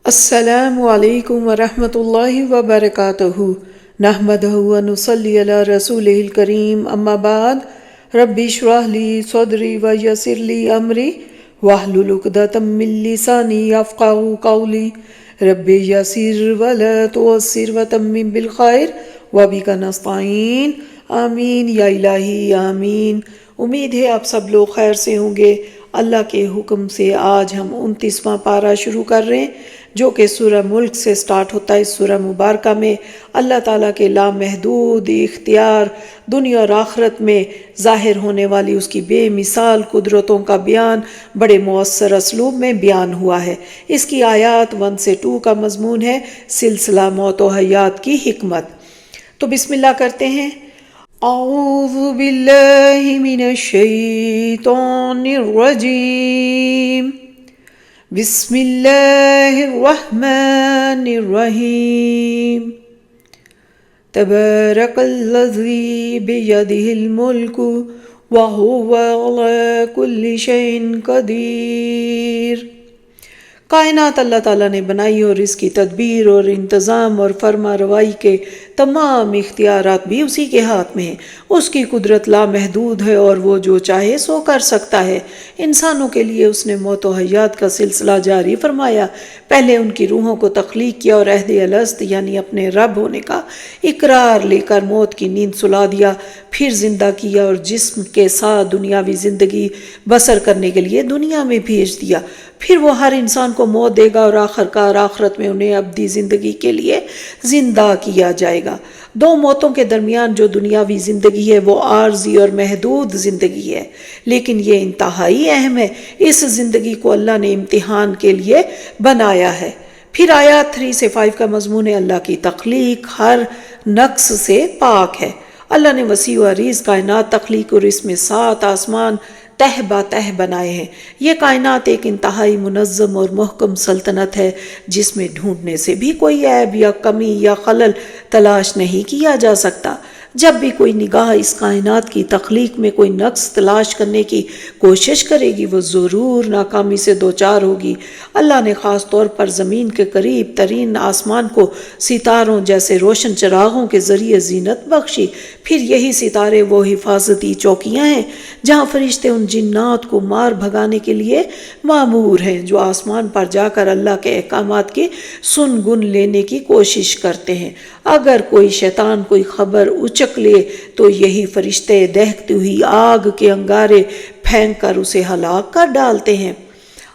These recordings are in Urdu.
السلام علیکم ورحمۃ اللہ وبرکاتہ نحمدہ ونصلی علی رسولہ الکریم اما بعد رب اشرح لی صدری ویسر لی امری واحلل عقدۃ من لسانی یفقہوا قولی رب یسر ولا تعسر وتمم بالخیر وبک نستعین آمین یا الہی آمین۔ امید ہے آپ سب لوگ خیر سے ہوں گے۔ اللہ کے حکم سے آج ہم 29واں پارہ شروع کر رہے ہیں جو کہ سورہ ملک سے سٹارٹ ہوتا ہے۔ اس سورہ مبارکہ میں اللہ تعالیٰ کے لامحدود اختیار دنیا اور آخرت میں ظاہر ہونے والی اس کی بے مثال قدرتوں کا بیان بڑے مؤثر اسلوب میں بیان ہوا ہے۔ اس کی آیات 1 سے 2 کا مضمون ہے سلسلہ موت و حیات کی حکمت۔ تو بسم اللہ کرتے ہیں۔ اعوذ باللہ من الشیطان الرجیم، بسم اللہ الرحمن الرحیم۔ تبارک الذی بیدہ الملک وہو علی کل شیء قدیر۔ کائنات اللہ تعالیٰ نے بنائی اور اس کی تدبیر اور انتظام اور فرما روائی کے تمام اختیارات بھی اسی کے ہاتھ میں ہیں۔ اس کی قدرت لامحدود ہے اور وہ جو چاہے سو کر سکتا ہے۔ انسانوں کے لیے اس نے موت و حیات کا سلسلہ جاری فرمایا۔ پہلے ان کی روحوں کو تخلیق کیا اور عہد الست یعنی اپنے رب ہونے کا اقرار لے کر موت کی نیند سلا دیا، پھر زندہ کیا اور جسم کے ساتھ دنیاوی زندگی بسر کرنے کے لیے دنیا میں بھیج دیا۔ پھر وہ ہر انسان کو موت دے گا اور آخرکار آخرت میں انہیں ابدی زندگی کے لیے زندہ کیا جائے گا۔ دو موتوں کے درمیان جو دنیاوی زندگی ہے وہ عارضی اور محدود زندگی ہے، لیکن یہ انتہائی اہم ہے۔ اس زندگی کو اللہ نے امتحان کے لیے بنایا ہے۔ پھر آیات 3 سے 5 کا مضمون ہے اللہ کی تخلیق ہر نقص سے پاک ہے۔ اللہ نے وسیع و عریض کائنات تخلیق اور اس میں 7 آسمان تہ با تہ بنائے ہیں۔ یہ کائنات ایک انتہائی منظم اور محکم سلطنت ہے جس میں ڈھونڈنے سے بھی کوئی عیب یا کمی یا خلل تلاش نہیں کیا جا سکتا۔ جب بھی کوئی نگاہ اس کائنات کی تخلیق میں کوئی نقص تلاش کرنے کی کوشش کرے گی وہ ضرور ناکامی سے دوچار ہوگی۔ اللہ نے خاص طور پر زمین کے قریب ترین آسمان کو ستاروں جیسے روشن چراغوں کے ذریعے زینت بخشی۔ پھر یہی ستارے وہ حفاظتی چوکیاں ہیں جہاں فرشتے ان جنات کو مار بھگانے کے لیے مامور ہیں جو آسمان پر جا کر اللہ کے احکامات کی سن گن لینے کی کوشش کرتے ہیں۔ اگر کوئی شیطان کوئی خبر اچک لے تو یہی فرشتے دہکتی ہوئی آگ کے انگارے پھینک کر اسے ہلاک کر ڈالتے ہیں۔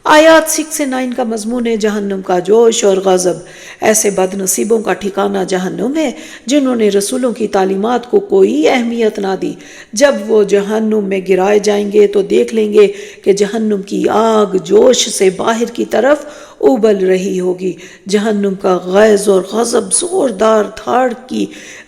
آیات 6 سے 9 کا مضمون ہے جہنم کا جوش اور غضب۔ ایسے بد نصیبوں کا ٹھکانہ جہنم ہے جنہوں نے رسولوں کی تعلیمات کو کوئی اہمیت نہ دی۔ جب وہ جہنم میں گرائے جائیں گے تو دیکھ لیں گے کہ جہنم کی آگ جوش سے باہر کی طرف ابل رہی ہوگی۔ جہنم کا غیظ اور غضب زوردار دھاڑ کی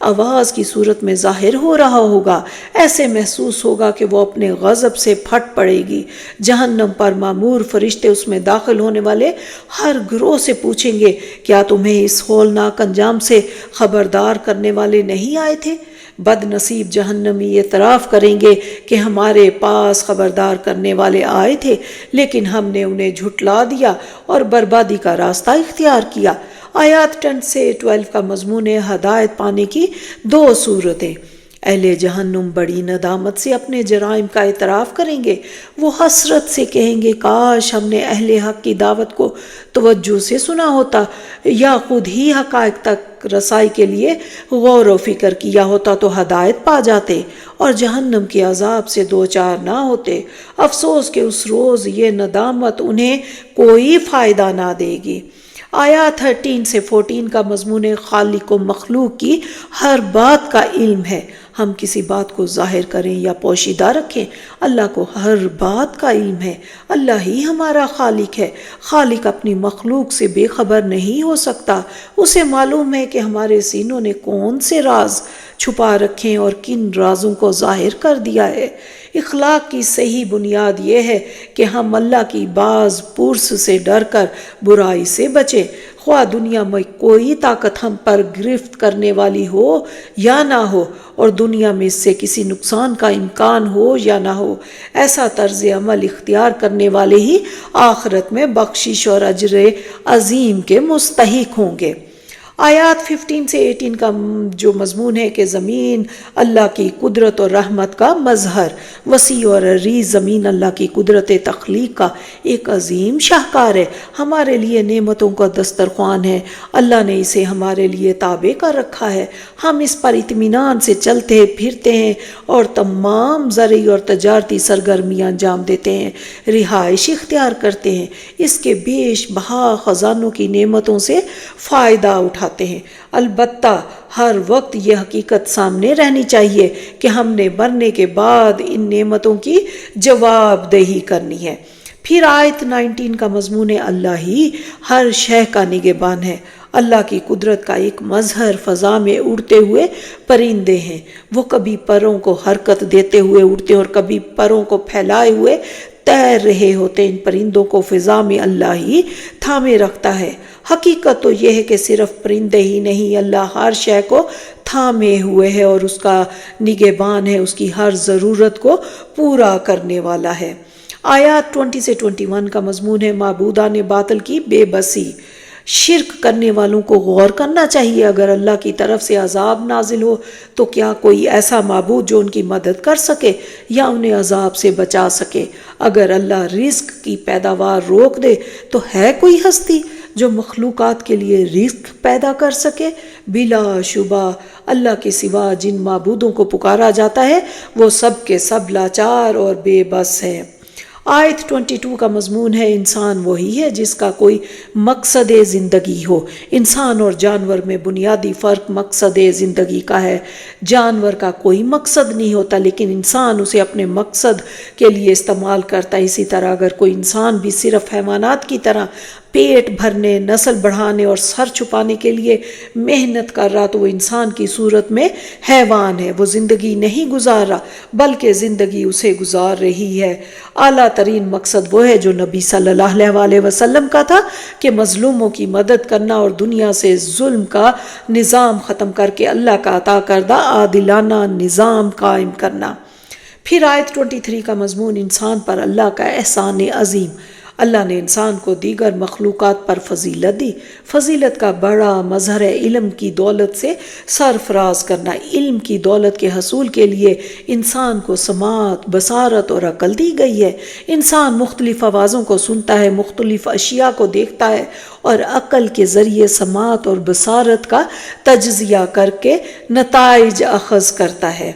آواز کی صورت میں ظاہر ہو رہا ہوگا۔ ایسے محسوس ہوگا کہ وہ اپنے غضب سے پھٹ پڑے گی۔ جہنم پر مامور فرشتے اس میں داخل ہونے والے ہر گروہ سے پوچھیں گے کیا تمہیں اس ہولناک انجام سے خبردار کرنے والے نہیں آئے تھے؟ بد نصیب جہنمی اعتراف کریں گے کہ ہمارے پاس خبردار کرنے والے آئے تھے لیکن ہم نے انہیں جھٹلا دیا اور بربادی کا راستہ اختیار کیا۔ آیات 10 سے 12 کا مضمون ہے ہدایت پانے کی 2 صورتیں۔ اہل جہنم بڑی ندامت سے اپنے جرائم کا اعتراف کریں گے۔ وہ حسرت سے کہیں گے کاش ہم نے اہل حق کی دعوت کو توجہ سے سنا ہوتا یا خود ہی حقائق تک رسائی کے لیے غور و فکر کیا ہوتا تو ہدایت پا جاتے اور جہنم کے عذاب سے دوچار نہ ہوتے۔ افسوس کہ اس روز یہ ندامت انہیں کوئی فائدہ نہ دے گی۔ آیات 13 سے 14 کا مضمون خالق و مخلوق کی ہر بات کا علم ہے۔ ہم کسی بات کو ظاہر کریں یا پوشیدہ رکھیں اللہ کو ہر بات کا علم ہے۔ اللہ ہی ہمارا خالق ہے۔ خالق اپنی مخلوق سے بے خبر نہیں ہو سکتا۔ اسے معلوم ہے کہ ہمارے سینوں نے کون سے راز چھپا رکھیں اور کن رازوں کو ظاہر کر دیا ہے۔ اخلاق کی صحیح بنیاد یہ ہے کہ ہم اللہ کی باز پرس سے ڈر کر برائی سے بچیں۔ خواہ دنیا میں کوئی طاقت ہم پر گرفت کرنے والی ہو یا نہ ہو، اور دنیا میں اس سے کسی نقصان کا امکان ہو یا نہ ہو، ایسا طرز عمل اختیار کرنے والے ہی آخرت میں بخشش اور اجر عظیم کے مستحق ہوں گے۔ آیات 15 سے 18 کا جو مضمون ہے کہ زمین اللہ کی قدرت اور رحمت کا مظہر، وسیع اور عریض زمین اللہ کی قدرت تخلیق کا ایک عظیم شاہکار ہے، ہمارے لیے نعمتوں کا دسترخوان ہے، اللہ نے اسے ہمارے لیے تابع کر رکھا ہے، ہم اس پر اطمینان سے چلتے پھرتے ہیں اور تمام زرعی اور تجارتی سرگرمیاں انجام دیتے ہیں، رہائش اختیار کرتے ہیں، اس کے بیش بہا خزانوں کی نعمتوں سے فائدہ اٹھاتے ہیں۔ البتہ ہر وقت یہ حقیقت سامنے رہنی چاہیے کہ ہم نے مرنے کے بعد ان نعمتوں کی جواب دہی کرنی ہے۔ پھر آیت 19 کا مضمون ہے اللہ ہی ہر شے کا نگہبان ہے۔ اللہ کی قدرت کا ایک مظہر فضا میں اڑتے ہوئے پرندے ہیں، وہ کبھی پروں کو حرکت دیتے ہوئے اڑتے ہیں اور کبھی پروں کو پھیلائے ہوئے تیر رہے ہوتے ہیں، ان پرندوں کو فضا میں اللہ ہی تھامے رکھتا ہے۔ حقیقت تو یہ ہے کہ صرف پرندے ہی نہیں، اللہ ہر شے کو تھامے ہوئے ہے اور اس کا نگہبان ہے، اس کی ہر ضرورت کو پورا کرنے والا ہے۔ آیات 20 سے 21 کا مضمون ہے معبودان باطل کی بے بسی۔ شرک کرنے والوں کو غور کرنا چاہیے، اگر اللہ کی طرف سے عذاب نازل ہو تو کیا کوئی ایسا معبود جو ان کی مدد کر سکے یا انہیں عذاب سے بچا سکے؟ اگر اللہ رزق کی پیداوار روک دے تو ہے کوئی ہستی جو مخلوقات کے لیے رزق پیدا کر سکے؟ بلا شبہ اللہ کے سوا جن معبودوں کو پکارا جاتا ہے وہ سب کے سب لاچار اور بے بس ہیں۔ آیت 22 کا مضمون ہے انسان وہی ہے جس کا کوئی مقصد زندگی ہو۔ انسان اور جانور میں بنیادی فرق مقصد زندگی کا ہے۔ جانور کا کوئی مقصد نہیں ہوتا لیکن انسان اسے اپنے مقصد کے لیے استعمال کرتا ہے۔ اسی طرح اگر کوئی انسان بھی صرف حیوانات کی طرح پیٹ بھرنے، نسل بڑھانے اور سر چھپانے کے لیے محنت کر رہا تو وہ انسان کی صورت میں حیوان ہے، وہ زندگی نہیں گزار رہا بلکہ زندگی اسے گزار رہی ہے۔ اعلیٰ ترین مقصد وہ ہے جو نبی صلی اللہ علیہ وسلم کا تھا کہ مظلوموں کی مدد کرنا اور دنیا سے ظلم کا نظام ختم کر کے اللہ کا عطا کردہ عادلانہ نظام قائم کرنا۔ پھر آیت 23 کا مضمون انسان پر اللہ کا احسان عظیم۔ اللہ نے انسان کو دیگر مخلوقات پر فضیلت دی۔ فضیلت کا بڑا مظہر ہے علم کی دولت سے سرفراز کرنا۔ علم کی دولت کے حصول کے لیے انسان کو سماعت، بصارت اور عقل دی گئی ہے۔ انسان مختلف آوازوں کو سنتا ہے، مختلف اشیاء کو دیکھتا ہے اور عقل کے ذریعے سماعت اور بصارت کا تجزیہ کر کے نتائج اخذ کرتا ہے۔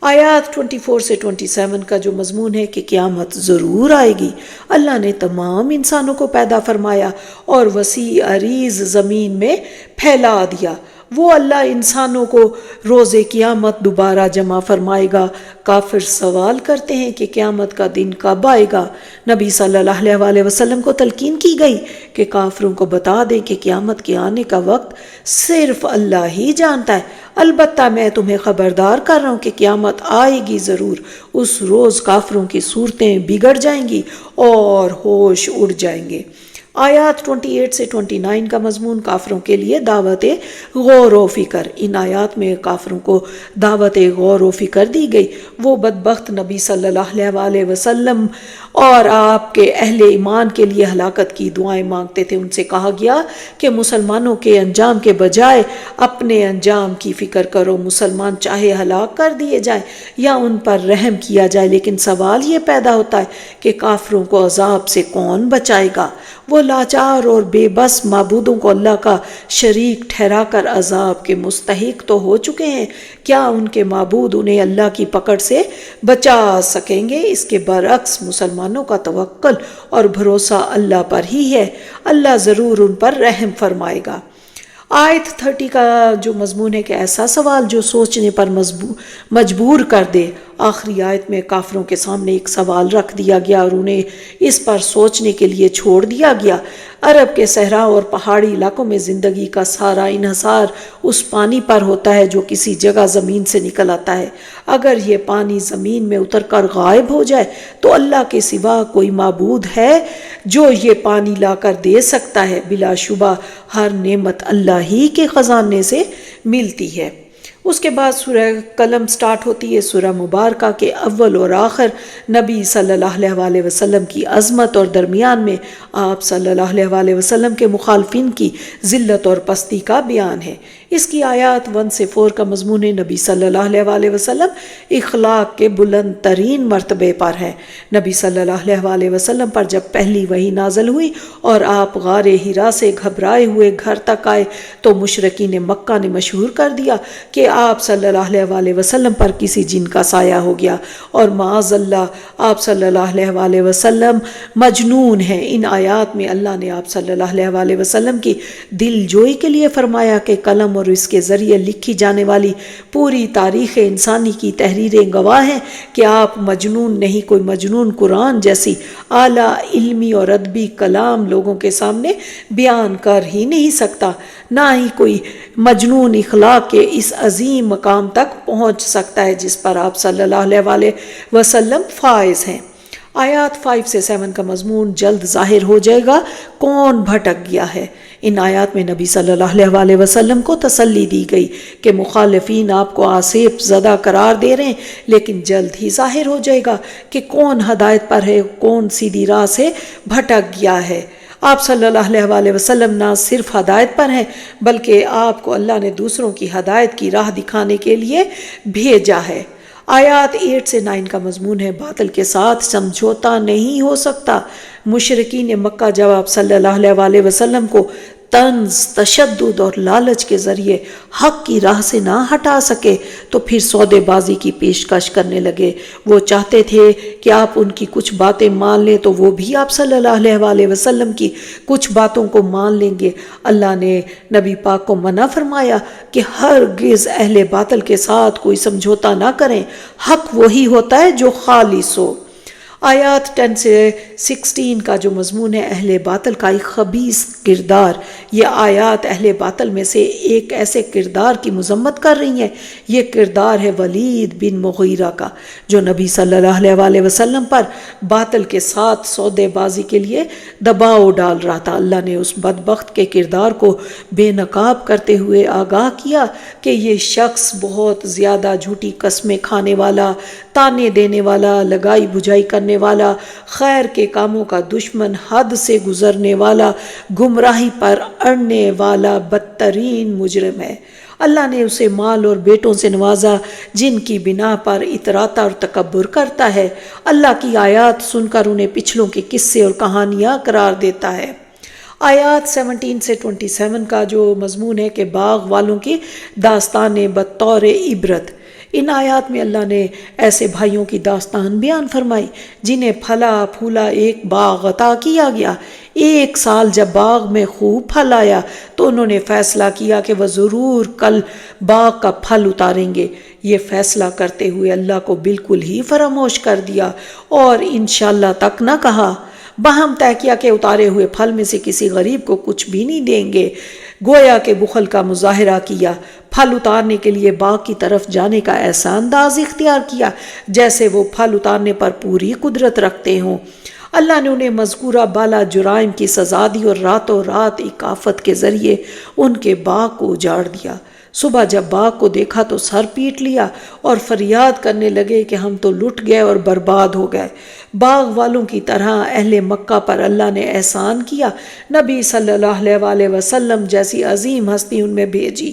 آیات 24 سے 27 کا جو مضمون ہے کہ قیامت ضرور آئے گی۔ اللہ نے تمام انسانوں کو پیدا فرمایا اور وسیع عریض زمین میں پھیلا دیا۔ وہ اللہ انسانوں کو روز قیامت دوبارہ جمع فرمائے گا۔ کافر سوال کرتے ہیں کہ قیامت کا دن کب آئے گا؟ نبی صلی اللہ علیہ وسلم کو تلقین کی گئی کہ کافروں کو بتا دیں کہ قیامت کے آنے کا وقت صرف اللہ ہی جانتا ہے۔ البتہ میں تمہیں خبردار کر رہا ہوں کہ قیامت آئے گی ضرور۔ اس روز کافروں کی صورتیں بگڑ جائیں گی اور ہوش اڑ جائیں گے۔ آیات 28 سے 29 کا مضمون کافروں کے لیے دعوت غور و فکر۔ ان آیات میں کافروں کو دعوت غور و فکر دی گئی۔ وہ بدبخت نبی صلی اللہ علیہ وسلم اور آپ کے اہل ایمان کے لیے ہلاکت کی دعائیں مانگتے تھے۔ ان سے کہا گیا کہ مسلمانوں کے انجام کے بجائے اپنے انجام کی فکر کرو۔ مسلمان چاہے ہلاک کر دیے جائیں یا ان پر رحم کیا جائے، لیکن سوال یہ پیدا ہوتا ہے کہ کافروں کو عذاب سے کون بچائے گا؟ وہ لاچار اور بے بس معبودوں کو اللہ کا شریک ٹھہرا کر عذاب کے مستحق تو ہو چکے ہیں، کیا ان کے معبود انہیں اللہ کی پکڑ سے بچا سکیں گے؟ اس کے برعکس مسلمانوں کا توکل اور بھروسہ اللہ پر ہی ہے، اللہ ضرور ان پر رحم فرمائے گا۔ آیت 30 کا جو مضمون ہے کہ ایسا سوال جو سوچنے پر مجبور کر دے، آخری آیت میں کافروں کے سامنے ایک سوال رکھ دیا گیا اور انہیں اس پر سوچنے کے لیے چھوڑ دیا گیا۔ عرب کے صحرا اور پہاڑی علاقوں میں زندگی کا سارا انحصار اس پانی پر ہوتا ہے جو کسی جگہ زمین سے نکل آتا ہے۔ اگر یہ پانی زمین میں اتر کر غائب ہو جائے تو اللہ کے سوا کوئی معبود ہے جو یہ پانی لا کر دے سکتا ہے؟ بلا شبہ ہر نعمت اللہ ہی کے خزانے سے ملتی ہے۔ اس کے بعد سورہ قلم سٹارٹ ہوتی ہے، سورہ مبارکہ کے اول اور آخر نبی صلی اللہ علیہ وسلم کی عظمت اور درمیان میں آپ صلی اللہ علیہ وسلم کے مخالفین کی ذلت اور پستی کا بیان ہے۔ اس کی آیات 1 سے 4 کا مضمون ہے نبی صلی اللہ علیہ وسلم اخلاق کے بلند ترین مرتبے پر ہے۔ نبی صلی اللہ علیہ وسلم پر جب پہلی وحی نازل ہوئی اور آپ غار حرا سے گھبرائے ہوئے گھر تک آئے تو مشرکین مکہ نے مشہور کر دیا کہ آپ صلی اللہ علیہ وسلم پر کسی جن کا سایہ ہو گیا اور معاذ اللہ آپ صلی اللہ علیہ وسلم مجنون ہیں۔ ان آیات میں اللہ نے آپ صلی اللہ علیہ وسلم کی دل جوئی کے لیے فرمایا کہ قلم اور اس کے ذریعے لکھی جانے والی پوری تاریخ انسانی کی تحریریں گواہ ہیں کہ آپ مجنون نہیں۔ کوئی مجنون قرآن جیسی اعلیٰ علمی اور ادبی کلام لوگوں کے سامنے بیان کر ہی نہیں سکتا، نہ ہی کوئی مجنون اخلاق کے اس عظیم مقام تک پہنچ سکتا ہے جس پر آپ صلی اللہ علیہ وسلم فائز ہیں۔ آیات 5 سے 7 کا مضمون جلد ظاہر ہو جائے گا کون بھٹک گیا ہے۔ ان آیات میں نبی صلی اللہ علیہ وسلم کو تسلی دی گئی کہ مخالفین آپ کو آصف زدہ قرار دے رہے ہیں، لیکن جلد ہی ظاہر ہو جائے گا کہ کون ہدایت پر ہے، کون سیدھی راہ سے بھٹک گیا ہے۔ آپ صلی اللہ علیہ وسلم نہ صرف ہدایت پر ہیں بلکہ آپ کو اللہ نے دوسروں کی ہدایت کی راہ دکھانے کے لیے بھیجا ہے۔ آیات 8 سے 9 کا مضمون ہے باطل کے ساتھ سمجھوتا نہیں ہو سکتا۔ مشرکین مکہ جب آپ صلی اللہ علیہ وسلم کو طنز، تشدد اور لالچ کے ذریعے حق کی راہ سے نہ ہٹا سکے تو پھر سودے بازی کی پیشکش کرنے لگے۔ وہ چاہتے تھے کہ آپ ان کی کچھ باتیں مان لیں تو وہ بھی آپ صلی اللہ علیہ وسلم کی کچھ باتوں کو مان لیں گے۔ اللہ نے نبی پاک کو منع فرمایا کہ ہرگز اہل باطل کے ساتھ کوئی سمجھوتا نہ کریں، حق وہی ہوتا ہے جو خالص ہو۔ آیات 10 سے 16 کا جو مضمون ہے اہل باطل کا ایک خبیث کردار، یہ آیات اہل باطل میں سے ایک ایسے کردار کی مذمت کر رہی ہیں۔ یہ کردار ہے ولید بن مغیرہ کا جو نبی صلی اللہ علیہ وسلم پر باطل کے ساتھ سودے بازی کے لیے دباؤ ڈال رہا تھا۔ اللہ نے اس بدبخت کے کردار کو بے نقاب کرتے ہوئے آگاہ کیا کہ یہ شخص بہت زیادہ جھوٹی قسمیں کھانے والا، تانے دینے والا، لگائی بجھائی کرنے والا، خیر کے کاموں کا دشمن، حد سے گزرنے والا، گمراہی پر اڑنے والا بدترین مجرم ہے۔ اللہ نے اسے مال اور بیٹوں سے نوازا جن کی بنا پر اتراتا اور تکبر کرتا ہے۔ اللہ کی آیات سن کر انہیں پچھلوں کے قصے اور کہانیاں قرار دیتا ہے۔ آیات 17 سے 27 کا جو مضمون ہے کہ باغ والوں کی داستانیں بطور عبرت۔ ان آیات میں اللہ نے ایسے بھائیوں کی داستان بیان فرمائی جنہیں پھلا پھولا ایک باغ عطا کیا گیا۔ ایک سال جب باغ میں خوب پھل آیا تو انہوں نے فیصلہ کیا کہ وہ ضرور کل باغ کا پھل اتاریں گے۔ یہ فیصلہ کرتے ہوئے اللہ کو بالکل ہی فراموش کر دیا اور انشاءاللہ تک نہ کہا۔ باہم طے کیا کہ اتارے ہوئے پھل میں سے کسی غریب کو کچھ بھی نہیں دیں گے۔ گویا کہ بخل کا مظاہرہ کیا۔ پھل اتارنے کے لیے باغ کی طرف جانے کا ایسا انداز اختیار کیا جیسے وہ پھل اتارنے پر پوری قدرت رکھتے ہوں۔ اللہ نے انہیں مذکورہ بالا جرائم کی سزا دی اور راتوں رات ایک آفت کے ذریعے ان کے باغ کو اجاڑ دیا۔ صبح جب باغ کو دیکھا تو سر پیٹ لیا اور فریاد کرنے لگے کہ ہم تو لٹ گئے اور برباد ہو گئے۔ باغ والوں کی طرح اہل مکہ پر اللہ نے احسان کیا، نبی صلی اللہ علیہ وسلم جیسی عظیم ہستی ان میں بھیجی۔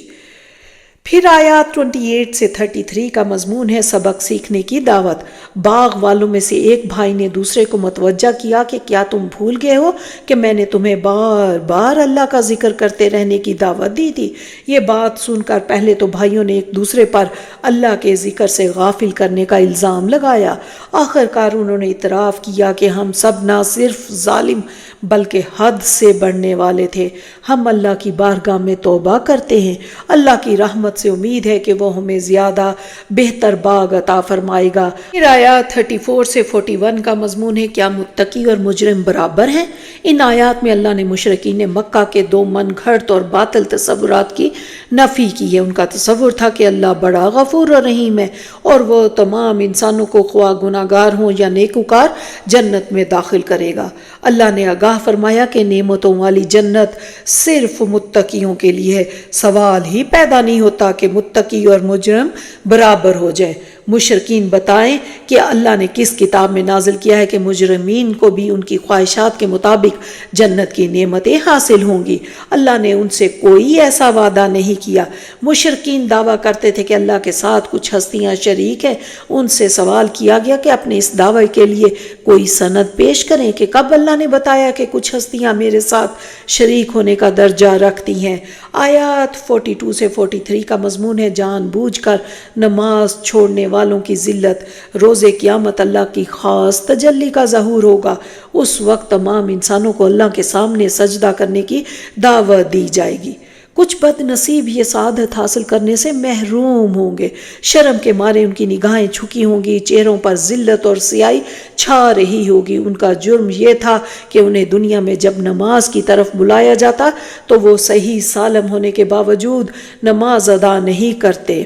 پھر آیات 28 سے 33 کا مضمون ہے سبق سیکھنے کی دعوت۔ باغ والوں میں سے ایک بھائی نے دوسرے کو متوجہ کیا کہ کیا تم بھول گئے ہو کہ میں نے تمہیں بار بار اللہ کا ذکر کرتے رہنے کی دعوت دی تھی۔ یہ بات سن کر پہلے تو بھائیوں نے ایک دوسرے پر اللہ کے ذکر سے غافل کرنے کا الزام لگایا۔ آخر کار انہوں نے اعتراف کیا کہ ہم سب نہ صرف ظالم بلکہ حد سے بڑھنے والے تھے۔ ہم اللہ کی بارگاہ میں توبہ کرتے ہیں، اللہ کی رحمت سے امید ہے کہ وہ ہمیں زیادہ بہتر باغ عطا فرمائے گا۔ پھر آیات 34 سے 41 کا مضمون ہے کیا متقی اور مجرم برابر ہیں؟ ان آیات میں اللہ نے مشرکین مکہ کے دو من گھڑت اور باطل تصورات کی نفی کی ہے۔ ان کا تصور تھا کہ اللہ بڑا غفور و رحیم ہے اور وہ تمام انسانوں کو خواہ گناہ گار ہوں یا نیکوکار جنت میں داخل کرے گا۔ اللہ نے آگاہ فرمایا کہ نعمتوں والی جنت صرف متقیوں کے لیے ہے۔ سوال ہی پیدا نہیں ہوتا کہ متقی اور مجرم برابر ہو جائیں۔ مشرکین بتائیں کہ اللہ نے کس کتاب میں نازل کیا ہے کہ مجرمین کو بھی ان کی خواہشات کے مطابق جنت کی نعمتیں حاصل ہوں گی؟ اللہ نے ان سے کوئی ایسا وعدہ نہیں کیا۔ مشرکین دعویٰ کرتے تھے کہ اللہ کے ساتھ کچھ ہستیاں شریک ہیں۔ ان سے سوال کیا گیا کہ اپنے اس دعوے کے لیے کوئی سند پیش کریں کہ کب اللہ نے بتایا کہ کچھ ہستیاں میرے ساتھ شریک ہونے کا درجہ رکھتی ہیں۔ آیات 42 سے 43 کا مضمون ہے جان بوجھ کر نماز چھوڑنے والوں کی ذلت۔ روز قیامت اللہ کی خاص تجلی کا ظہور ہوگا۔ اس وقت تمام انسانوں کو اللہ کے سامنے سجدہ کرنے کی دعوت دی جائے گی۔ کچھ بد نصیب یہ سعادت حاصل کرنے سے محروم ہوں گے۔ شرم کے مارے ان کی نگاہیں جھکی ہوں گی، چہروں پر ذلت اور سیاہی چھا رہی ہوگی۔ ان کا جرم یہ تھا کہ انہیں دنیا میں جب نماز کی طرف بلایا جاتا تو وہ صحیح سالم ہونے کے باوجود نماز ادا نہیں کرتے۔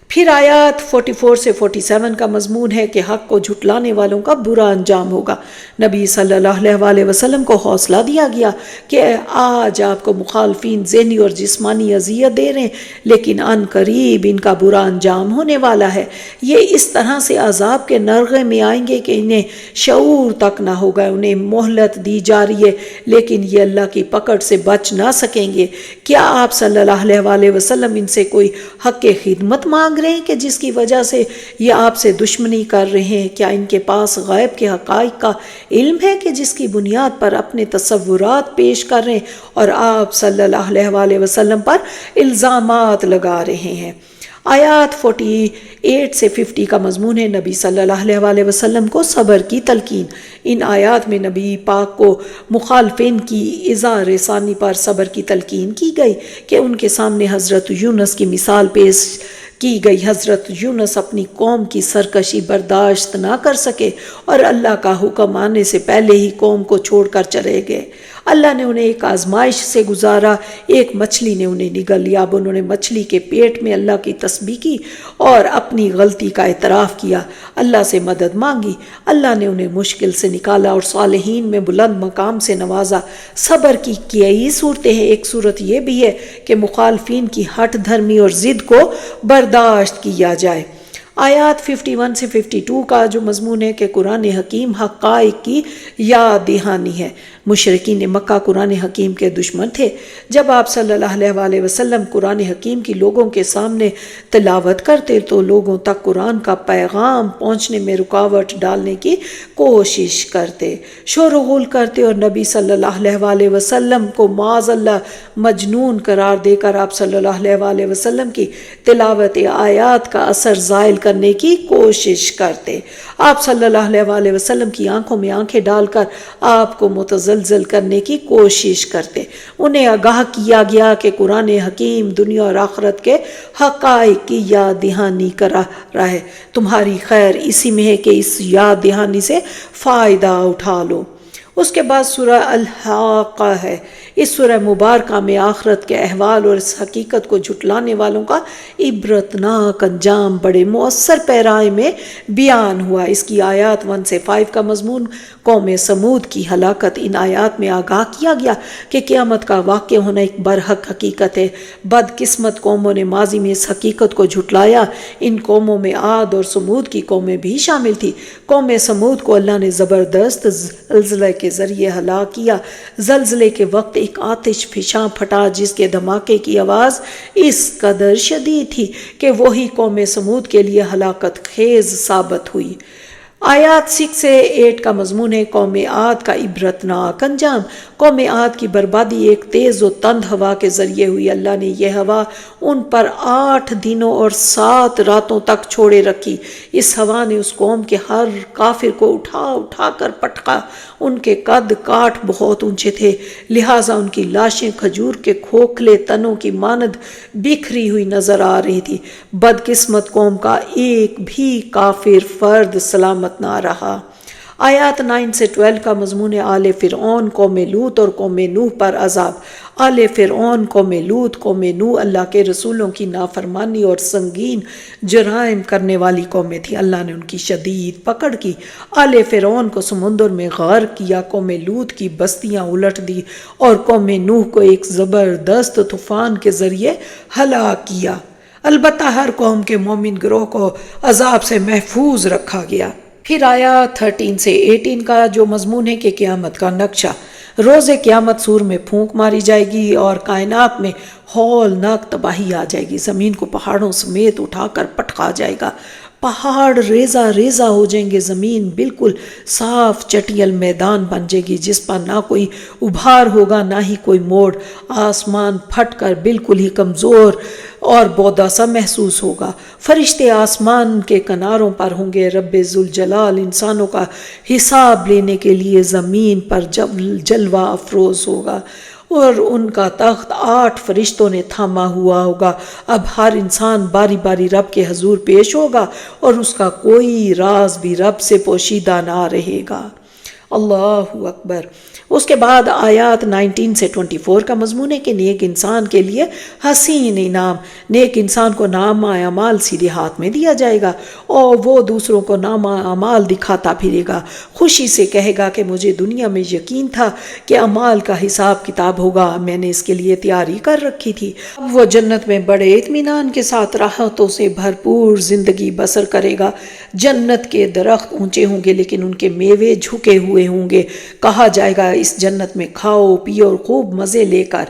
پھر آیات 44 سے 47 کا مضمون ہے کہ حق کو جھٹلانے والوں کا برا انجام ہوگا۔ نبی صلی اللہ علیہ وسلم کو حوصلہ دیا گیا کہ آج آپ کو مخالفین ذہنی اور جسمانی اذیت دے رہے ہیں، لیکن عن قریب ان کا برا انجام ہونے والا ہے۔ یہ اس طرح سے عذاب کے نرغے میں آئیں گے کہ انہیں شعور تک نہ ہوگا۔ انہیں مہلت دی جا رہی ہے لیکن یہ اللہ کی پکڑ سے بچ نہ سکیں گے۔ کیا آپ صلی اللہ علیہ وسلم ان سے کوئی حق خدمت مانگ رہے ہیں کہ جس کی وجہ سے یہ آپ سے دشمنی کر رہے ہیں؟ کیا ان کے پاس غیب کے حقائق کا علم ہے کہ جس کی بنیاد پر اپنے تصورات پیش کر رہے ہیں اور آپ صلی اللہ علیہ وسلم پر الزامات لگا رہے ہیں؟ آیات 48 سے 50 کا مضمون ہے نبی صلی اللہ علیہ وسلم کو صبر کی تلقین۔ ان آیات میں نبی پاک کو مخالفین کی ایذا رسانی پر صبر کی تلقین کی گئی کہ ان کے سامنے حضرت یونس کی مثال پیش کی گئی۔ حضرت یونس اپنی قوم کی سرکشی برداشت نہ کر سکے اور اللہ کا حکم آنے سے پہلے ہی قوم کو چھوڑ کر چلے گئے۔ اللہ نے انہیں ایک آزمائش سے گزارا۔ ایک مچھلی نے انہیں نگل لیا۔ اب انہوں نے مچھلی کے پیٹ میں اللہ کی تسبیح کی اور اپنی غلطی کا اعتراف کیا، اللہ سے مدد مانگی۔ اللہ نے انہیں مشکل سے نکالا اور صالحین میں بلند مقام سے نوازا۔ صبر کی کئی صورتیں ہیں۔ ایک صورت یہ بھی ہے کہ مخالفین کی ہٹ دھرمی اور ضد کو برداشت کیا جائے۔ آیات 51 سے 52 کا جو مضمون ہے کہ قرآن حکیم حقائق کی یاد دہانی ہے۔ مشرکین مکہ قرآن حکیم کے دشمن تھے۔ جب آپ صلی اللہ علیہ وسلم قرآن حکیم کی لوگوں کے سامنے تلاوت کرتے تو لوگوں تک قرآن کا پیغام پہنچنے میں رکاوٹ ڈالنے کی کوشش کرتے، شور و غل کرتے اور نبی صلی اللہ علیہ وسلم کو معاذ اللہ مجنون قرار دے کر آپ صلی اللہ علیہ وسلم کی تلاوت آیات کا اثر زائل کرنے کی کوشش کرتے۔ آپ صلی اللہ علیہ وسلم کی آنکھوں میں آنکھیں ڈال کر آپ کو متزلزل کرنے کی کوشش کرتے۔ انہیں آگاہ کیا گیا کہ قرآن حکیم دنیا اور آخرت کے حقائق کی یاد دہانی کرا رہا ہے۔ تمہاری خیر اسی میں ہے کہ اس یاد دہانی سے فائدہ اٹھا لو۔ اس کے بعد سورہ الحاقہ ہے۔ اس سورہ مبارکہ میں آخرت کے احوال اور اس حقیقت کو جھٹلانے والوں کا عبرتناک انجام بڑے مؤثر پیرائے میں بیان ہوا۔ اس کی آیات 1 سے 5 کا مضمون قوم سمود کی ہلاکت۔ ان آیات میں آگاہ کیا گیا کہ قیامت کا واقع ہونا ایک برحق حقیقت ہے۔ بدقسمت قوموں نے ماضی میں اس حقیقت کو جھٹلایا۔ ان قوموں میں عاد اور سمود کی قومیں بھی شامل تھی۔ قوم سمود کو اللہ نے زبردست زلزلے کے ذریعے ہلاک کیا۔ زلزلے کے وقت ایک آتش فشاں پھٹا جس کے دھماکے کی آواز اس قدر شدید تھی کہ وہی قوم سمود کے لیے ہلاکت خیز ثابت ہوئی۔ آیات 6 سے 8 کا مضمون ہے قوم عاد کا عبرتناک انجام۔ قوم عاد کی بربادی ایک تیز و تند ہوا کے ذریعے ہوئی۔ اللہ نے یہ ہوا ان پر 8 دنوں اور 7 راتوں تک چھوڑے رکھی۔ اس ہوا نے اس قوم کے ہر کافر کو اٹھا اٹھا کر پٹکا۔ ان کے قد کاٹ بہت اونچے تھے، لہٰذا ان کی لاشیں کھجور کے کھوکھلے تنوں کی مانند بکھری ہوئی نظر آ رہی تھی۔ بدقسمت قوم کا ایک بھی کافر فرد سلامت نہ رہا۔ آیات 9 سے 12 کا مضمون آل فرعون، قوم لوط اور قوم نوح پر عذاب۔ آل فرعون، قوم لوط، قوم نوح اللہ کے رسولوں کی نافرمانی اور سنگین جرائم کرنے والی قومیں تھیں۔ اللہ نے ان کی شدید پکڑ کی۔ آل فرعون کو سمندر میں غرق کیا، قوم لوط کی بستیاں الٹ دی اور قوم نوح کو ایک زبردست طوفان کے ذریعے ہلاک کیا۔ البتہ ہر قوم کے مومن گروہ کو عذاب سے محفوظ رکھا گیا۔ پھر آیات 13 سے 18 کا جو مضمون ہے کہ قیامت کا نقشہ۔ روز قیامت سور میں پھونک ماری جائے گی اور کائنات میں ہولناک تباہی آ جائے گی۔ زمین کو پہاڑوں سمیت اٹھا کر پٹکا جائے گا، پہاڑ ریزہ ریزہ ہو جائیں گے، زمین بالکل صاف چٹیل میدان بن جائے گی جس پر نہ کوئی ابھار ہوگا نہ ہی کوئی موڑ۔ آسمان پھٹ کر بالکل ہی کمزور اور بودا سا محسوس ہوگا۔ فرشتے آسمان کے کناروں پر ہوں گے۔ رب ذوالجلال انسانوں کا حساب لینے کے لیے زمین پر جلوہ افروز ہوگا اور ان کا تخت 8 فرشتوں نے تھاما ہوا ہوگا۔ اب ہر انسان باری باری رب کے حضور پیش ہوگا اور اس کا کوئی راز بھی رب سے پوشیدہ نہ رہے گا۔ اللہ اکبر۔ اس کے بعد آیات 19 سے 24 کا مضمون ہے کہ نیک انسان کے لیے حسین انعام۔ نیک انسان کو نامہ اعمال سیدھے ہاتھ میں دیا جائے گا اور وہ دوسروں کو نامہ اعمال دکھاتا پھرے گا، خوشی سے کہے گا کہ مجھے دنیا میں یقین تھا کہ اعمال کا حساب کتاب ہوگا، میں نے اس کے لیے تیاری کر رکھی تھی۔ اب وہ جنت میں بڑے اطمینان کے ساتھ راحتوں سے بھرپور زندگی بسر کرے گا۔ جنت کے درخت اونچے ہوں گے لیکن ان کے میوے جھکے ہوئے ہوں گے۔ کہا جائے گا اس جنت میں کھاؤ پیو اور خوب مزے لے کر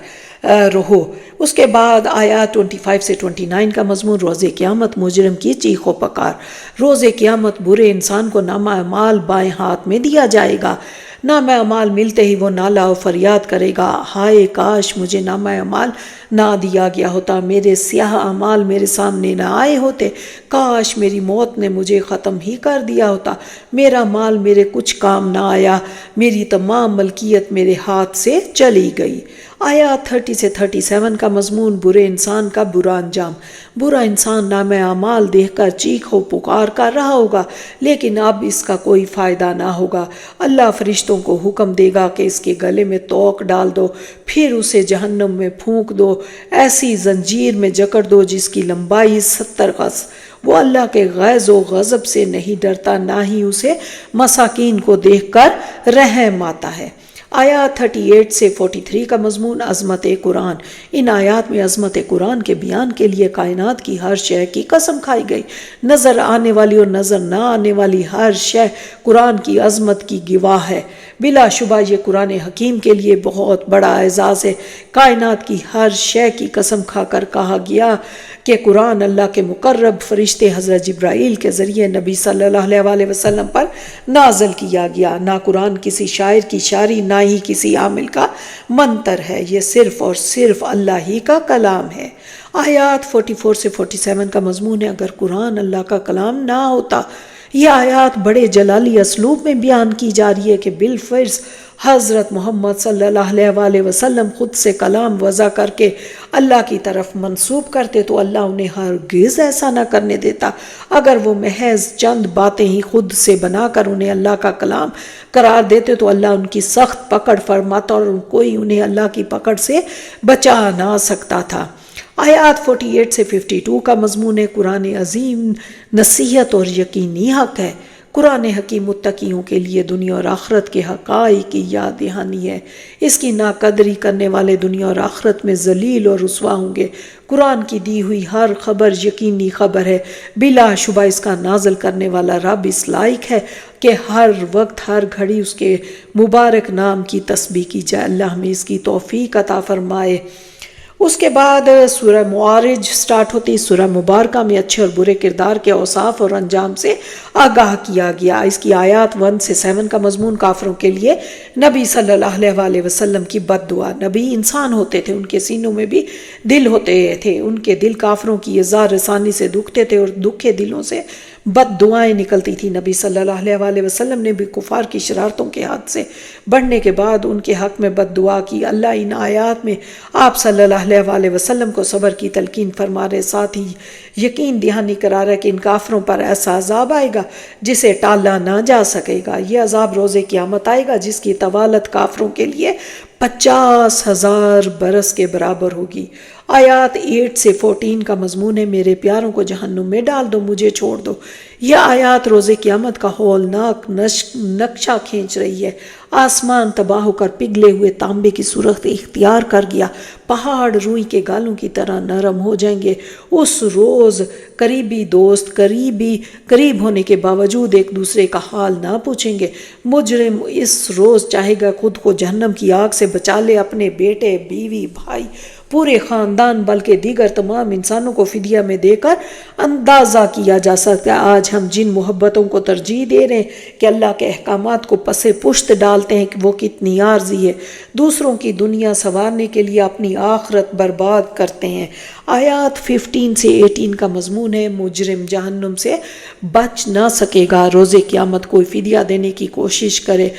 رہو۔ اس کے بعد آیات 25 سے 29 کا مضمون روز قیامت، مجرم کی چیخ و پکار۔ روز قیامت برے انسان کو نامہ اعمال بائیں ہاتھ میں دیا جائے گا۔ نامہ اعمال ملتے ہی وہ نالہ و فریاد کرے گا، ہائے کاش مجھے نامہ اعمال نہ دیا گیا ہوتا، میرے سیاہ اعمال میرے سامنے نہ آئے ہوتے، کاش میری موت نے مجھے ختم ہی کر دیا ہوتا، میرا مال میرے کچھ کام نہ آیا، میری تمام ملکیت میرے ہاتھ سے چلی گئی۔ آیات 30 سے 37 کا مضمون برے انسان کا برا انجام۔ برا انسان نامہ اعمال دیکھ کر چیخ و پکار کر رہا ہوگا لیکن اب اس کا کوئی فائدہ نہ ہوگا۔ اللہ فرشتوں کو حکم دے گا کہ اس کے گلے میں توق ڈال دو، پھر اسے جہنم میں پھونک دو، ایسی زنجیر میں جکڑ دو جس کی لمبائی 70 گز۔ وہ اللہ کے غیظ و غضب سے نہیں ڈرتا، نہ ہی اسے مساکین کو دیکھ کر رحم آتا ہے۔ آیات 38 سے 43 کا مضمون عظمت قرآن۔ ان آیات میں عظمت قرآن کے بیان کے لیے کائنات کی ہر شے کی قسم کھائی گئی۔ نظر آنے والی اور نظر نہ آنے والی ہر شے قرآن کی عظمت کی گواہ ہے۔ بلا شبہ یہ قرآن حکیم کے لیے بہت بڑا اعزاز ہے۔ کائنات کی ہر شے کی قسم کھا کر کہا گیا کہ قرآن اللہ کے مقرب فرشتے حضرت جبرائیل کے ذریعے نبی صلی اللہ علیہ وسلم پر نازل کیا گیا۔ نہ قرآن کسی شاعر کی شاعری نہ ہی کسی عامل کا منتر ہے، یہ صرف اور صرف اللہ ہی کا کلام ہے۔ آیات 44 سے 47 کا مضمون ہے اگر قرآن اللہ کا کلام نہ ہوتا۔ یہ آیات بڑے جلالی اسلوب میں بیان کی جا رہی ہے کہ بالفرض حضرت محمد صلی اللہ علیہ وسلم خود سے کلام وضع کر کے اللہ کی طرف منسوب کرتے تو اللہ انہیں ہرگز ایسا نہ کرنے دیتا۔ اگر وہ محض چند باتیں ہی خود سے بنا کر انہیں اللہ کا کلام قرار دیتے تو اللہ ان کی سخت پکڑ فرماتا اور کوئی انہیں اللہ کی پکڑ سے بچا نہ سکتا تھا۔ آیات 48 سے 52 کا مضمون قرآن عظیم نصیحت اور یقینی حق ہے۔ قرآن حکیم متقیوں کے لیے دنیا اور آخرت کے حقائق کی یاد دہانی ہے۔ اس کی ناقدری کرنے والے دنیا اور آخرت میں ذلیل اور رسوا ہوں گے۔ قرآن کی دی ہوئی ہر خبر یقینی خبر ہے، بلا شبہ اس کا نازل کرنے والا رب اس لائق ہے کہ ہر وقت ہر گھڑی اس کے مبارک نام کی تسبیح کی جائے۔ اللہ ہمیں اس کی توفیق عطا فرمائے۔ اس کے بعد سورہ معارج سٹارٹ ہوتی. سورہ مبارکہ میں اچھے اور برے کردار کے اوصاف اور انجام سے آگاہ کیا گیا. اس کی آیات 1 سے 7 کا مضمون کافروں کے لیے نبی صلی اللہ علیہ وسلم کی بد دعا. نبی انسان ہوتے تھے، ان کے سینوں میں بھی دل ہوتے تھے، ان کے دل کافروں کی اظہار رسانی سے دکھتے تھے اور دکھے دلوں سے بد دعائیں نکلتی تھی. نبی صلی اللہ علیہ وسلم نے بھی کفار کی شرارتوں کے حد سے بڑھنے کے بعد ان کے حق میں بد دعا کی. اللہ ان آیات میں آپ صلی اللہ علیہ وسلم کو صبر کی تلقین فرما رہے، ساتھ ہی یقین دہانی کرا رہا ہے کہ ان کافروں پر ایسا عذاب آئے گا جسے ٹالا نہ جا سکے گا. یہ عذاب روز قیامت آئے گا جس کی طوالت کافروں کے لیے 50,000 برس کے برابر ہوگی. آیات 8 سے 14 کا مضمون ہے میرے پیاروں کو جہنم میں ڈال دو، مجھے چھوڑ دو. یہ آیات روز قیامت کا ہولناک نقشہ کھینچ رہی ہے. آسمان تباہ ہو کر پگھلے ہوئے تانبے کی صورت اختیار کر گیا، پہاڑ روئی کے گالوں کی طرح نرم ہو جائیں گے. اس روز قریبی دوست قریب ہونے کے باوجود ایک دوسرے کا حال نہ پوچھیں گے. مجرم اس روز چاہے گا خود کو جہنم کی آگ سے بچا لے، اپنے بیٹے، بیوی، بھائی، پورے خاندان بلکہ دیگر تمام انسانوں کو فدیہ میں دے کر. اندازہ کیا جا سکتا ہے آج ہم جن محبتوں کو ترجیح دے رہے ہیں کہ اللہ کے احکامات کو پس پشت ڈالتے ہیں کہ وہ کتنی عارضی ہے. دوسروں کی دنیا سنوارنے کے لیے اپنی آخرت برباد کرتے ہیں. آیات 15 سے 18 کا مضمون ہے مجرم جہنم سے بچ نہ سکے گا. روز قیامت کوئی فدیہ دینے کی کوشش کرے،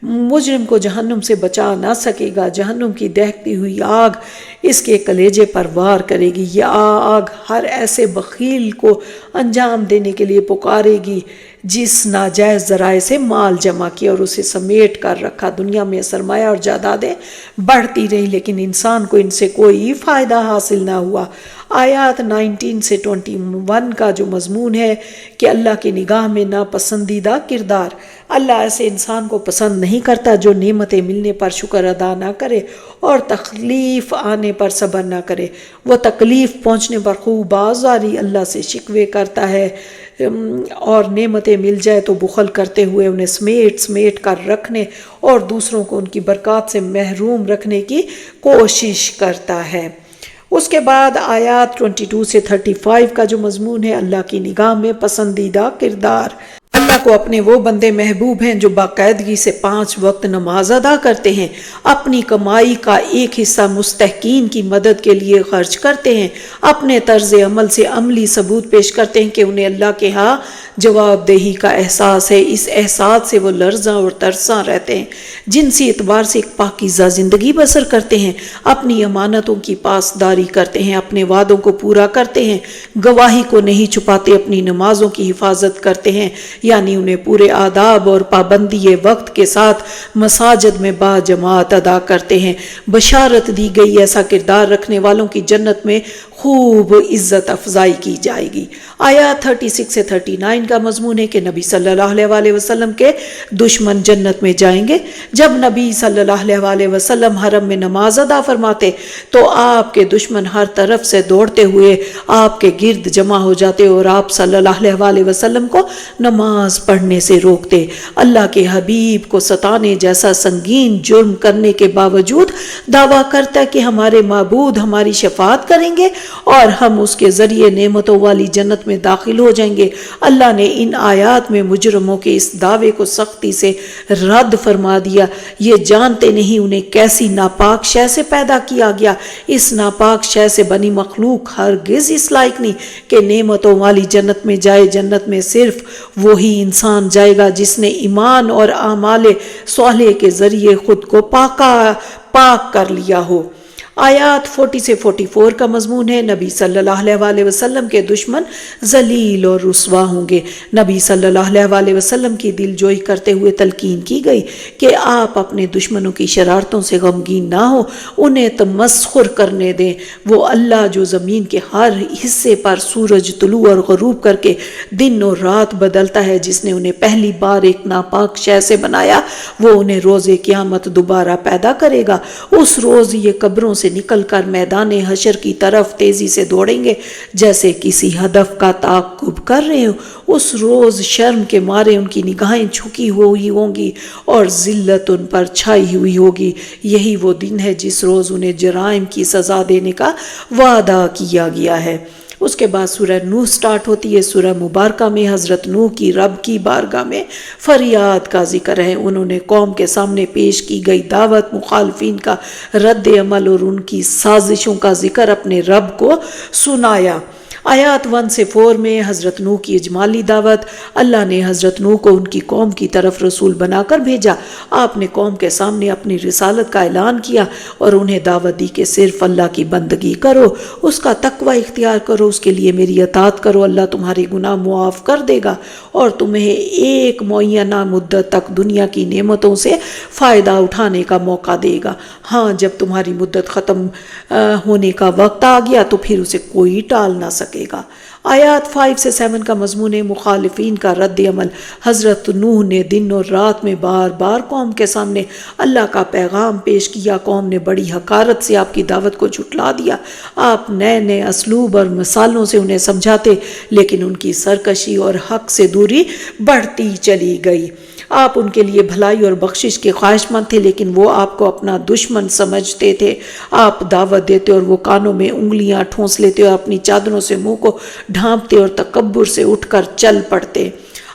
مجرم کو جہنم سے بچا نہ سکے گا. جہنم کی دہتی ہوئی آگ اس کے کلیجے پر وار کرے گی. یہ آگ ہر ایسے بخیل کو انجام دینے کے لیے پکارے گی جس ناجائز ذرائع سے مال جمع کیا اور اسے سمیٹ کر رکھا. دنیا میں سرمایہ اور جائیدادیں بڑھتی رہی لیکن انسان کو ان سے کوئی فائدہ حاصل نہ ہوا. آیات 19 سے 21 کا جو مضمون ہے کہ اللہ کی نگاہ میں ناپسندیدہ کردار. اللہ ایسے انسان کو پسند نہیں کرتا جو نعمتیں ملنے پر شکر ادا نہ کرے اور تکلیف آنے پر صبر نہ کرے. وہ تکلیف پہنچنے پر خوب آزاری اللہ سے شکوے کرتا ہے اور نعمتیں مل جائے تو بخل کرتے ہوئے انہیں سمیٹ کر رکھنے اور دوسروں کو ان کی برکات سے محروم رکھنے کی کوشش کرتا ہے. اس کے بعد آیات 22 سے 35 کا جو مضمون ہے اللہ کی نگاہ میں پسندیدہ کردار. اللہ کو اپنے وہ بندے محبوب ہیں جو باقاعدگی سے 5 وقت نماز ادا کرتے ہیں، اپنی کمائی کا ایک حصہ مستحقین کی مدد کے لیے خرچ کرتے ہیں، اپنے طرز عمل سے عملی ثبوت پیش کرتے ہیں کہ انہیں اللہ کے ہاں جواب دہی کا احساس ہے. اس احساس سے وہ لرزاں اور ترساں رہتے ہیں، جنسی اعتبار سے ایک پاکیزہ زندگی بسر کرتے ہیں، اپنی امانتوں کی پاسداری کرتے ہیں، اپنے وعدوں کو پورا کرتے ہیں، گواہی کو نہیں چھپاتے، اپنی نمازوں کی حفاظت کرتے ہیں یعنی انہیں پورے آداب اور پابندی وقت کے ساتھ مساجد میں با جماعت ادا کرتے ہیں. بشارت دی گئی ایسا کردار رکھنے والوں کی جنت میں خوب عزت افزائی کی جائے گی. آیات 36 سے 39 کا مضمون ہے کہ نبی صلی اللہ علیہ وسلم کے دشمن جنت میں جائیں گے. جب نبی صلی اللہ علیہ وسلم حرم میں نماز ادا فرماتے تو آپ کے دشمن ہر طرف سے دوڑتے ہوئے آپ کے گرد جمع ہو جاتے اور آپ صلی اللہ علیہ وسلم کو نماز پڑھنے سے روکتے. اللہ کے حبیب کو ستانے جیسا سنگین جرم کرنے کے باوجود دعویٰ کرتا ہے کہ ہمارے معبود ہماری شفاعت کریں گے اور ہم اس کے ذریعے نعمتوں والی جنت میں داخل ہو جائیں گے. اللہ نے ان آیات میں مجرموں کے اس دعوے کو سختی سے رد فرما دیا. یہ جانتے نہیں انہیں کیسی ناپاک شے سے پیدا کیا گیا. اس ناپاک شے سے بنی مخلوق ہرگز اس لائق نہیں کہ نعمتوں والی جنت میں جائے. جنت میں صرف وہی انسان جائے گا جس نے ایمان اور اعمال صالح کے ذریعے خود کو پاک کر لیا ہو. آیات 40 سے 44 کا مضمون ہے نبی صلی اللہ علیہ وسلم کے دشمن ذلیل اور رسوا ہوں گے. نبی صلی اللہ علیہ وسلم کی دل جوئی کرتے ہوئے تلقین کی گئی کہ آپ اپنے دشمنوں کی شرارتوں سے غمگین نہ ہو، انہیں تمسخر کرنے دیں. وہ اللہ جو زمین کے ہر حصے پر سورج طلوع اور غروب کر کے دن اور رات بدلتا ہے، جس نے انہیں پہلی بار ایک ناپاک شے سے بنایا، وہ انہیں روز قیامت دوبارہ پیدا کرے گا. اس روز یہ قبروں سے سے نکل کر میدان حشر کی طرف تیزی سے دوڑیں گے جیسے کسی ہدف کا تعاقب کر رہے ہوں۔ اس روز شرم کے مارے ان کی نگاہیں جھکی ہوئی ہوں گی اور ذلت ان پر چھائی ہوئی ہوگی۔ یہی وہ دن ہے جس روز انہیں جرائم کی سزا دینے کا وعدہ کیا گیا ہے۔ اس کے بعد سورہ نوح سٹارٹ ہوتی ہے۔ سورہ مبارکہ میں حضرت نوح کی رب کی بارگاہ میں فریاد کا ذکر ہے۔ انہوں نے قوم کے سامنے پیش کی گئی دعوت، مخالفین کا رد عمل اور ان کی سازشوں کا ذکر اپنے رب کو سنایا۔ آیات 1 سے 4 میں حضرت نوح کی اجمالی دعوت۔ اللہ نے حضرت نوح کو ان کی قوم کی طرف رسول بنا کر بھیجا۔ آپ نے قوم کے سامنے اپنی رسالت کا اعلان کیا اور انہیں دعوت دی کہ صرف اللہ کی بندگی کرو، اس کا تقوی اختیار کرو، اس کے لیے میری اطاعت کرو، اللہ تمہارے گناہ معاف کر دے گا اور تمہیں ایک معینہ مدت تک دنیا کی نعمتوں سے فائدہ اٹھانے کا موقع دے گا۔ ہاں، جب تمہاری مدت ختم ہونے کا وقت آ گیا تو پھر اسے کوئی ٹال نہ سکے گا۔ آیات 5 سے 7 کا مضمون ہے مخالفین کا رد عمل۔ حضرت نوح نے دن اور رات میں بار بار قوم کے سامنے اللہ کا پیغام پیش کیا۔ قوم نے بڑی حقارت سے آپ کی دعوت کو جھٹلا دیا۔ آپ نئے نئے اسلوب اور مثالوں سے انہیں سمجھاتے، لیکن ان کی سرکشی اور حق سے دوری بڑھتی چلی گئی۔ آپ ان کے لیے بھلائی اور بخشش کے خواہش مند تھے، لیکن وہ آپ کو اپنا دشمن سمجھتے تھے۔ آپ دعوت دیتے اور وہ کانوں میں انگلیاں ٹھونس لیتے اور اپنی چادروں سے منہ کو ڈھانپتے اور تکبر سے اٹھ کر چل پڑتے۔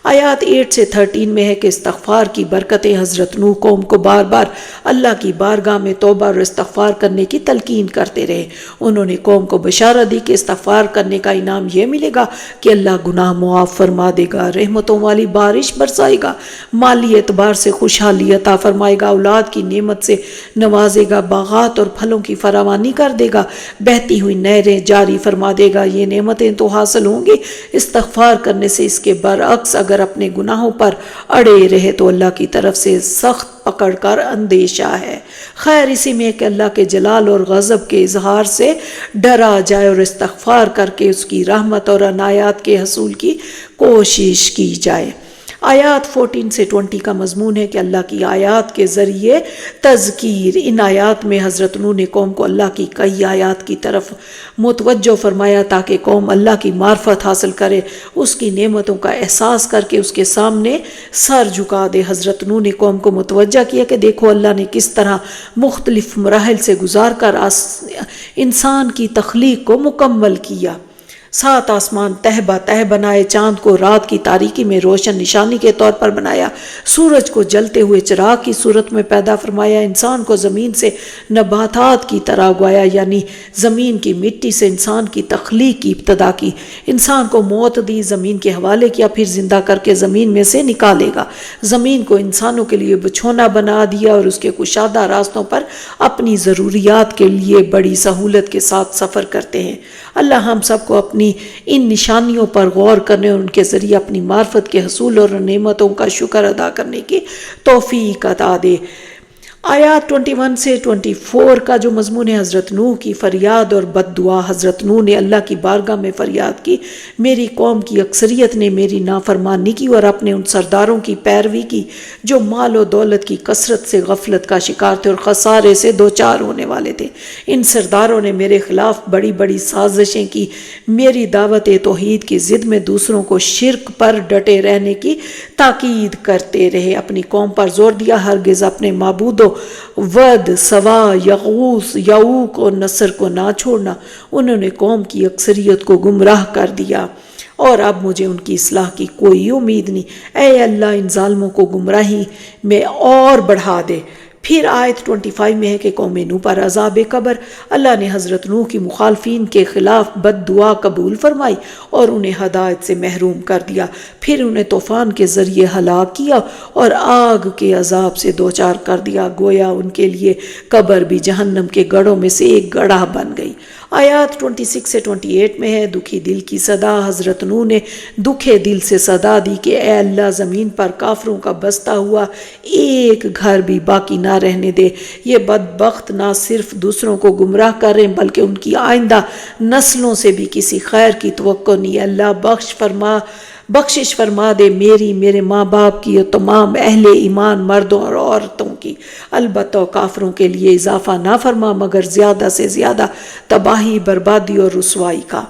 آیات 8 سے 13 میں ہے کہ استغفار کی برکتیں۔ حضرت نوح قوم کو بار بار اللہ کی بارگاہ میں توبہ اور استغفار کرنے کی تلقین کرتے رہے۔ انہوں نے قوم کو بشارت دی کہ استغفار کرنے کا انعام یہ ملے گا کہ اللہ گناہ معاف فرما دے گا، رحمتوں والی بارش برسائے گا، مالی اعتبار سے خوشحالی عطا فرمائے گا، اولاد کی نعمت سے نوازے گا، باغات اور پھلوں کی فراوانی کر دے گا، بہتی ہوئی نہریں جاری فرما دے گا۔ یہ نعمتیں تو حاصل ہوں گی استغفار کرنے سے۔ اس کے برعکس اگر اپنے گناہوں پر اڑے رہے تو اللہ کی طرف سے سخت پکڑ کر اندیشہ ہے۔ خیر اسی میں کہ اللہ کے جلال اور غضب کے اظہار سے ڈرا جائے اور استغفار کر کے اس کی رحمت اور عنایات کے حصول کی کوشش کی جائے۔ آیات 14 سے 20 کا مضمون ہے کہ اللہ کی آیات کے ذریعے تذکیر۔ ان آیات میں حضرت نوح نے قوم کو اللہ کی کئی آیات کی طرف متوجہ فرمایا تاکہ قوم اللہ کی معرفت حاصل کرے، اس کی نعمتوں کا احساس کر کے اس کے سامنے سر جھکا دے۔ حضرت نوح نے قوم کو متوجہ کیا کہ دیکھو اللہ نے کس طرح مختلف مراحل سے گزار کر انسان کی تخلیق کو مکمل کیا۔ 7 آسمان تہ بہ تہ بنائے، چاند کو رات کی تاریکی میں روشن نشانی کے طور پر بنایا، سورج کو جلتے ہوئے چراغ کی صورت میں پیدا فرمایا، انسان کو زمین سے نباتات کی طرح اگایا، یعنی زمین کی مٹی سے انسان کی تخلیق کی ابتدا کی، انسان کو موت دی، زمین کے حوالے کیا، پھر زندہ کر کے زمین میں سے نکالے گا، زمین کو انسانوں کے لیے بچھونا بنا دیا اور اس کے کشادہ راستوں پر اپنی ضروریات کے لیے بڑی سہولت کے ساتھ سفر کرتے ہیں۔ اللہ ہم سب کو اپنی ان نشانیوں پر غور کرنے اور ان کے ذریعے اپنی معرفت کے حصول اور نعمتوں کا شکر ادا کرنے کی توفیق عطا دے۔ آیات 21 سے 24 کا جو مضمون ہے حضرت نوح کی فریاد اور بد دعا۔ حضرت نوح نے اللہ کی بارگاہ میں فریاد کی، میری قوم کی اکثریت نے میری نافرمانی کی اور اپنے ان سرداروں کی پیروی کی جو مال و دولت کی کثرت سے غفلت کا شکار تھے اور خسارے سے دوچار ہونے والے تھے۔ ان سرداروں نے میرے خلاف بڑی بڑی سازشیں کی، میری دعوت توحید کی ضد میں دوسروں کو شرک پر ڈٹے رہنے کی تاکید کرتے رہے، اپنی قوم پر زور دیا ہرگز اپنے معبودوں ود، سوا، یغوث، یعوق اور نصر کو نہ چھوڑنا۔ انہوں نے قوم کی اکثریت کو گمراہ کر دیا اور اب مجھے ان کی اصلاح کی کوئی امید نہیں۔ اے اللہ ان ظالموں کو گمراہی میں اور بڑھا دے۔ پھر آیت 25 میں ہے کہ قوم نوح پر عذاب قبر۔ اللہ نے حضرت نوح کی مخالفین کے خلاف بد دعا قبول فرمائی اور انہیں ہدایت سے محروم کر دیا، پھر انہیں طوفان کے ذریعے ہلاک کیا اور آگ کے عذاب سے دوچار کر دیا، گویا ان کے لیے قبر بھی جہنم کے گڑھوں میں سے ایک گڑھا بن گئی۔ آیات 26 سے 28 میں ہے دکھی دل کی صدا۔ حضرت نوح نے دکھے دل سے صدا دی کہ اے اللہ زمین پر کافروں کا بستا ہوا ایک گھر بھی باقی نہ رہنے دے، یہ بدبخت نہ صرف دوسروں کو گمراہ کر رہے بلکہ ان کی آئندہ نسلوں سے بھی کسی خیر کی توقع نہیں۔ اللہ بخش فرما بخشش فرما دے میری، میرے ماں باپ کی اور تمام اہل ایمان مردوں اور عورتوں کی، البتہ کافروں کے لیے اضافہ نہ فرما مگر زیادہ سے زیادہ تباہی، بربادی اور رسوائی کا۔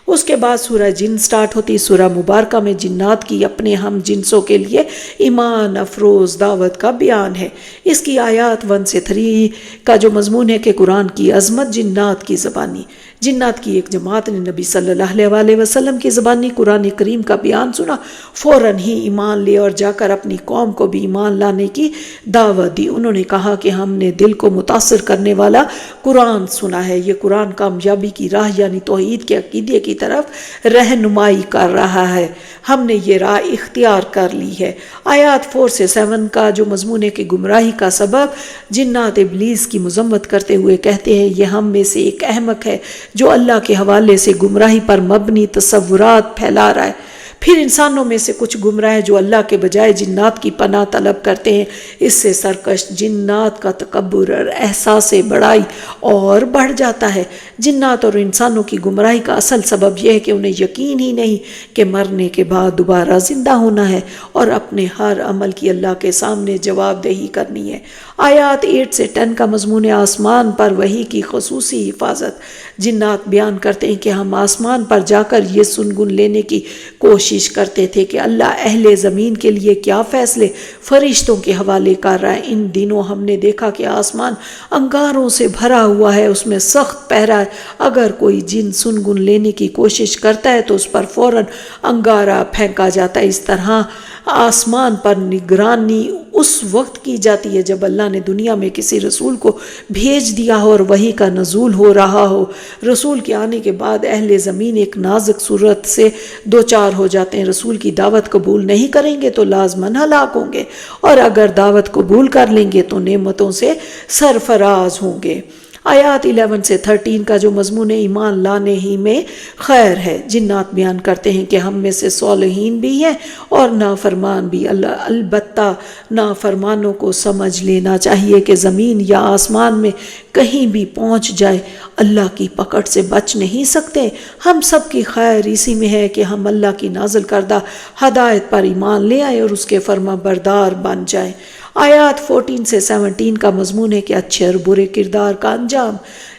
اس کے بعد سورہ جن سٹارٹ ہوتی۔ سورہ مبارکہ میں جنات کی اپنے ہم جنسوں کے لیے ایمان افروز دعوت کا بیان ہے۔ اس کی آیات 1 سے 3 کا جو مضمون ہے کہ قرآن کی عظمت، جنات کی زبانی۔ جنات کی ایک جماعت نے نبی صلی اللہ علیہ وسلم کی زبانی قرآن کریم کا بیان سنا، فوراً ہی ایمان لے اور جا کر اپنی قوم کو بھی ایمان لانے کی دعوت دی۔ انہوں نے کہا کہ ہم نے دل کو متاثر کرنے والا قرآن سنا ہے، یہ قرآن کامیابی کی راہ یعنی توحید کے عقیدے کی طرف رہنمائی کر رہا ہے، ہم نے یہ راہ اختیار کر لی ہے۔ آیات 4 سے 7 کا جو مضمون ہے کہ گمراہی کا سبب، جنات ابلیس کی مذمت کرتے ہوئے کہتے ہیں یہ ہم میں سے ایک احمق ہے جو اللہ کے حوالے سے گمراہی پر مبنی تصورات پھیلا رہا ہے۔ پھر انسانوں میں سے کچھ گمراہ جو اللہ کے بجائے جنات کی پناہ طلب کرتے ہیں، اس سے سرکش جنات کا تکبر اور احساس بڑائی اور بڑھ جاتا ہے۔ جنات اور انسانوں کی گمراہی کا اصل سبب یہ ہے کہ انہیں یقین ہی نہیں کہ مرنے کے بعد دوبارہ زندہ ہونا ہے اور اپنے ہر عمل کی اللہ کے سامنے جواب دہی کرنی ہے۔ آیات 8 سے 10 کا مضمون آسمان پر وحی کی خصوصی حفاظت۔ جنات بیان کرتے ہیں کہ ہم آسمان پر جا کر یہ سنگن لینے کی کوشش کرتے تھے کہ اللہ اہل زمین کے لیے کیا فیصلے فرشتوں کے حوالے کر رہا ہے۔ ان دنوں ہم نے دیکھا کہ آسمان انگاروں سے بھرا ہوا ہے، اس میں سخت پہرا ہے، اگر کوئی جن سنگن لینے کی کوشش کرتا ہے تو اس پر فوراً انگارہ پھینکا جاتا ہے۔ اس طرح آسمان پر نگرانی اس وقت کی جاتی ہے جب اللہ نے دنیا میں کسی رسول کو بھیج دیا ہو اور وحی کا نزول ہو رہا ہو۔ رسول کے آنے کے بعد اہل زمین ایک نازک صورت سے دوچار ہو جاتے ہیں۔ رسول کی دعوت قبول نہیں کریں گے تو لازماً ہلاک ہوں گے، اور اگر دعوت قبول کر لیں گے تو نعمتوں سے سرفراز ہوں گے۔ آیات 11 سے 13 کا جو مضمون ایمان لانے ہی میں خیر ہے۔ جنات بیان کرتے ہیں کہ ہم میں سے صالحین بھی ہیں اور نافرمان بھی، البتہ نافرمانوں کو سمجھ لینا چاہیے کہ زمین یا آسمان میں کہیں بھی پہنچ جائے اللہ کی پکڑ سے بچ نہیں سکتے۔ ہم سب کی خیر اسی میں ہے کہ ہم اللہ کی نازل کردہ ہدایت پر ایمان لے آئے اور اس کے فرما بردار بن جائیں۔ آیات 14 سے 17 کا مضمون ہے کہ اچھے اور برے کردار کا انجام۔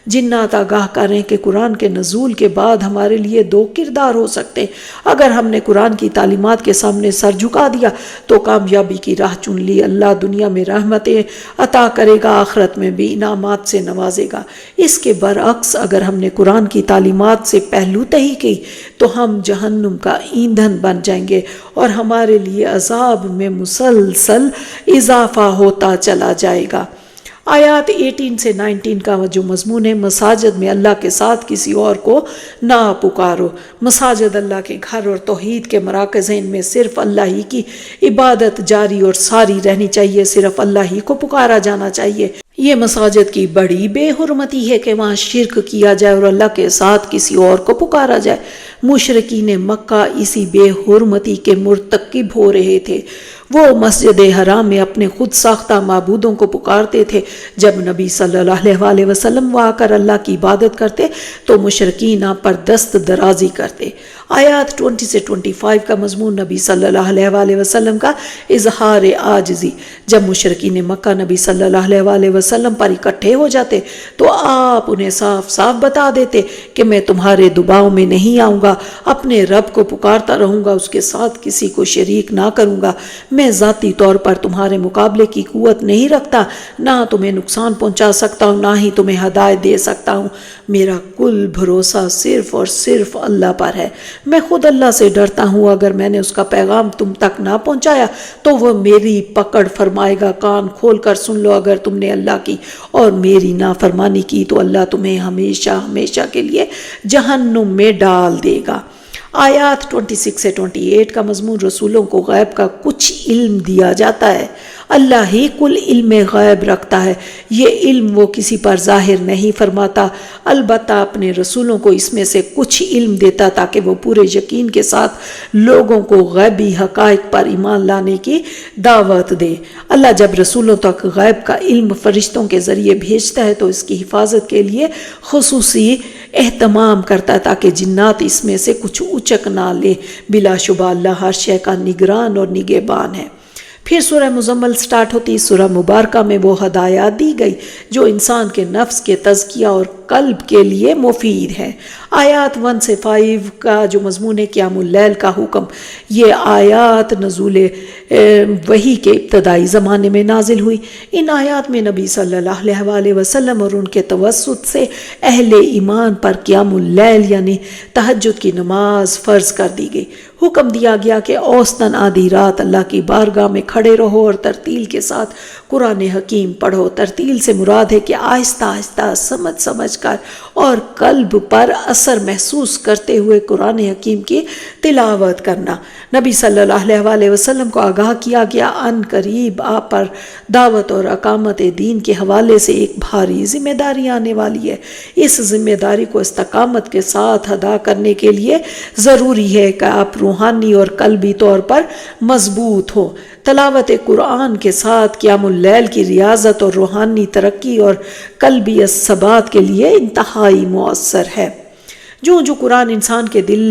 جنات آگاہ کریں کہ قرآن کے نزول کے بعد ہمارے لیے 2 کردار ہو سکتے ہیں۔ اگر ہم نے قرآن کی تعلیمات کے سامنے سر جھکا دیا تو کامیابی کی راہ چن لی، اللہ دنیا میں رحمتیں عطا کرے گا، آخرت میں بھی انعامات سے نوازے گا۔ اس کے برعکس اگر ہم نے قرآن کی تعلیمات سے پہلو تہی کی تو ہم جہنم کا ایندھن بن جائیں گے اور ہمارے لیے عذاب میں مسلسل اضافہ ہوتا چلا جائے گا۔ آیات 18 سے 19 کا جو مضمون ہے مساجد میں اللہ کے ساتھ کسی اور کو نہ پکارو۔ مساجد اللہ کے گھر اور توحید کے مراکز ہیں، ان میں صرف اللہ ہی کی عبادت جاری اور ساری رہنی چاہیے، صرف اللہ ہی کو پکارا جانا چاہیے۔ یہ مساجد کی بڑی بے حرمتی ہے کہ وہاں شرک کیا جائے اور اللہ کے ساتھ کسی اور کو پکارا جائے۔ مشرکین مکہ اسی بے حرمتی کے مرتکب ہو رہے تھے۔ وہ مسجد حرام میں اپنے خود ساختہ معبودوں کو پکارتے تھے۔ جب نبی صلی اللہ علیہ وسلم وہاں کر اللہ کی عبادت کرتے تو مشرکین آپ پر دست درازی کرتے۔ آیات 20 سے 25 کا مضمون نبی صلی اللہ علیہ وسلم کا اظہار عاجزی۔ جب مشرکین مکہ نبی صلی اللہ علیہ وسلم پر اکٹھے ہو جاتے تو آپ انہیں صاف صاف بتا دیتے کہ میں تمہارے دباؤ میں نہیں آؤں گا، اپنے رب کو پکارتا رہوں گا، اس کے ساتھ کسی کو شریک نہ کروں گا۔ میں ذاتی طور پر تمہارے مقابلے کی قوت نہیں رکھتا، نہ تمہیں نقصان پہنچا سکتا ہوں، نہ ہی تمہیں ہدایت دے سکتا ہوں۔ میرا کل بھروسہ صرف اور صرف اللہ پر ہے۔ میں خود اللہ سے ڈرتا ہوں، اگر میں نے اس کا پیغام تم تک نہ پہنچایا تو وہ میری پکڑ فرمائے گا۔ کان کھول کر سن لو، اگر تم نے اللہ کی اور میری نافرمانی کی تو اللہ تمہیں ہمیشہ ہمیشہ کے لیے جہنم میں ڈال دے گا۔ آیات 26 سے 28 کا مضمون رسولوں کو غیب کا کچھ علم دیا جاتا ہے۔ اللہ ہی کل علم غیب رکھتا ہے، یہ علم وہ کسی پر ظاہر نہیں فرماتا، البتہ اپنے رسولوں کو اس میں سے کچھ علم دیتا تاکہ وہ پورے یقین کے ساتھ لوگوں کو غیبی حقائق پر ایمان لانے کی دعوت دے۔ اللہ جب رسولوں تک غیب کا علم فرشتوں کے ذریعے بھیجتا ہے تو اس کی حفاظت کے لیے خصوصی اہتمام کرتا ہے تاکہ جنات اس میں سے کچھ اچک نہ لے۔ بلا شبہ اللہ ہر شے کا نگران اور نگہبان ہے۔ پھر سورہ مزمل سٹارٹ ہوتی، سورہ مبارکہ میں وہ ہدایات دی گئی جو انسان کے نفس کے تزکیہ اور قلب کے لیے مفید ہے۔ آیات 1 سے 5 کا جو مضمون ہے قیام اللیل کا حکم، یہ آیات نزول وحی کے ابتدائی زمانے میں نازل ہوئی۔ ان آیات میں نبی صلی اللہ علیہ وسلم اور ان کے توسط سے اہل ایمان پر قیام اللیل یعنی تہجد کی نماز فرض کر دی گئی۔ حکم دیا گیا کہ اوسطاً آدھی رات اللہ کی بارگاہ میں کھڑے رہو اور ترتیل کے ساتھ قرآن حکیم پڑھو۔ ترتیل سے مراد ہے کہ آہستہ آہستہ سمجھ کر اور قلب پر اثر محسوس کرتے ہوئے قرآن حکیم کی تلاوت کرنا۔ نبی صلی اللہ علیہ وسلم کو آگاہ کیا گیا ان قریب آپ پر دعوت اور اقامت دین کے حوالے سے ایک بھاری ذمہ داری آنے والی ہے۔ اس ذمہ داری کو استقامت کے ساتھ ادا کرنے کے لیے ضروری ہے کہ آپ روحانی اور قلبی طور پر مضبوط ہو۔ تلاوت قرآن کے ساتھ قیام اللیل کی ریاضت اور روحانی ترقی اور قلبی ثبات کے لیے انتہائی مؤثر ہے۔ جو قرآن انسان کے دل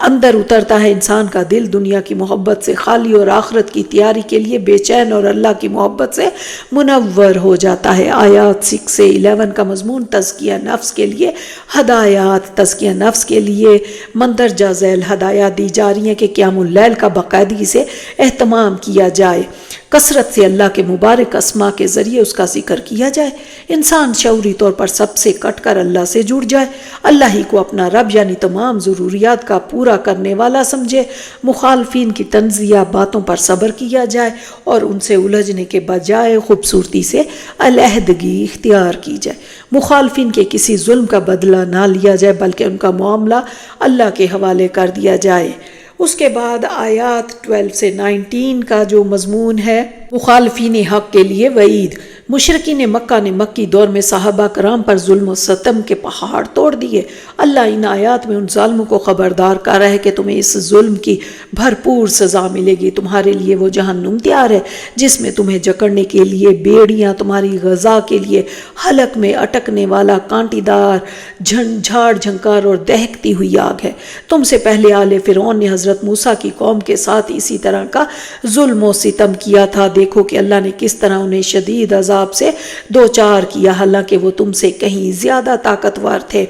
اندر اترتا ہے، انسان کا دل دنیا کی محبت سے خالی اور آخرت کی تیاری کے لیے بے چین اور اللہ کی محبت سے منور ہو جاتا ہے۔ آیات 6 سے 11 کا مضمون تزکیہ نفس کے لیے ہدایات۔ تزکیہ نفس کے لیے مندرجہ ذیل ہدایات دی جا رہی ہیں کہ قیام اللیل کا باقاعدگی سے اہتمام کیا جائے، کثرت سے اللہ کے مبارک اسماء کے ذریعے اس کا ذکر کیا جائے، انسان شعوری طور پر سب سے کٹ کر اللہ سے جڑ جائے، اللہ ہی کو اپنا رب یعنی تمام ضروریات کا پورا کرنے والا سمجھے، مخالفین کی تنزیہ باتوں پر صبر کیا جائے اور ان سے الجھنے کے بجائے خوبصورتی سے علیحدگی اختیار کی جائے، مخالفین کے کسی ظلم کا بدلہ نہ لیا جائے بلکہ ان کا معاملہ اللہ کے حوالے کر دیا جائے۔ اس کے بعد آیات 12 سے 19 کا جو مضمون ہے مخالفین حق کے لیے وعید۔ مشرکین مکہ نے مکی دور میں صحابہ کرام پر ظلم و ستم کے پہاڑ توڑ دیے۔ اللہ ان آیات میں ان ظالموں کو خبردار کر رہا ہے کہ تمہیں اس ظلم کی بھرپور سزا ملے گی، تمہارے لیے وہ جہنم تیار ہے جس میں تمہیں جکڑنے کے لیے بیڑیاں، تمہاری غذا کے لیے حلق میں اٹکنے والا کانٹی دار جھاڑ جھنکار اور دہکتی ہوئی آگ ہے۔ تم سے پہلے آل فرعون نے حضرت موسیٰ کی قوم کے ساتھ اسی طرح کا ظلم و ستم کیا تھا۔ دیکھو کہ اللہ نے کس طرح انہیں شدید عذاب سے دوچار کیا، حالانکہ وہ تم سے کہیں زیادہ طاقتور تھے۔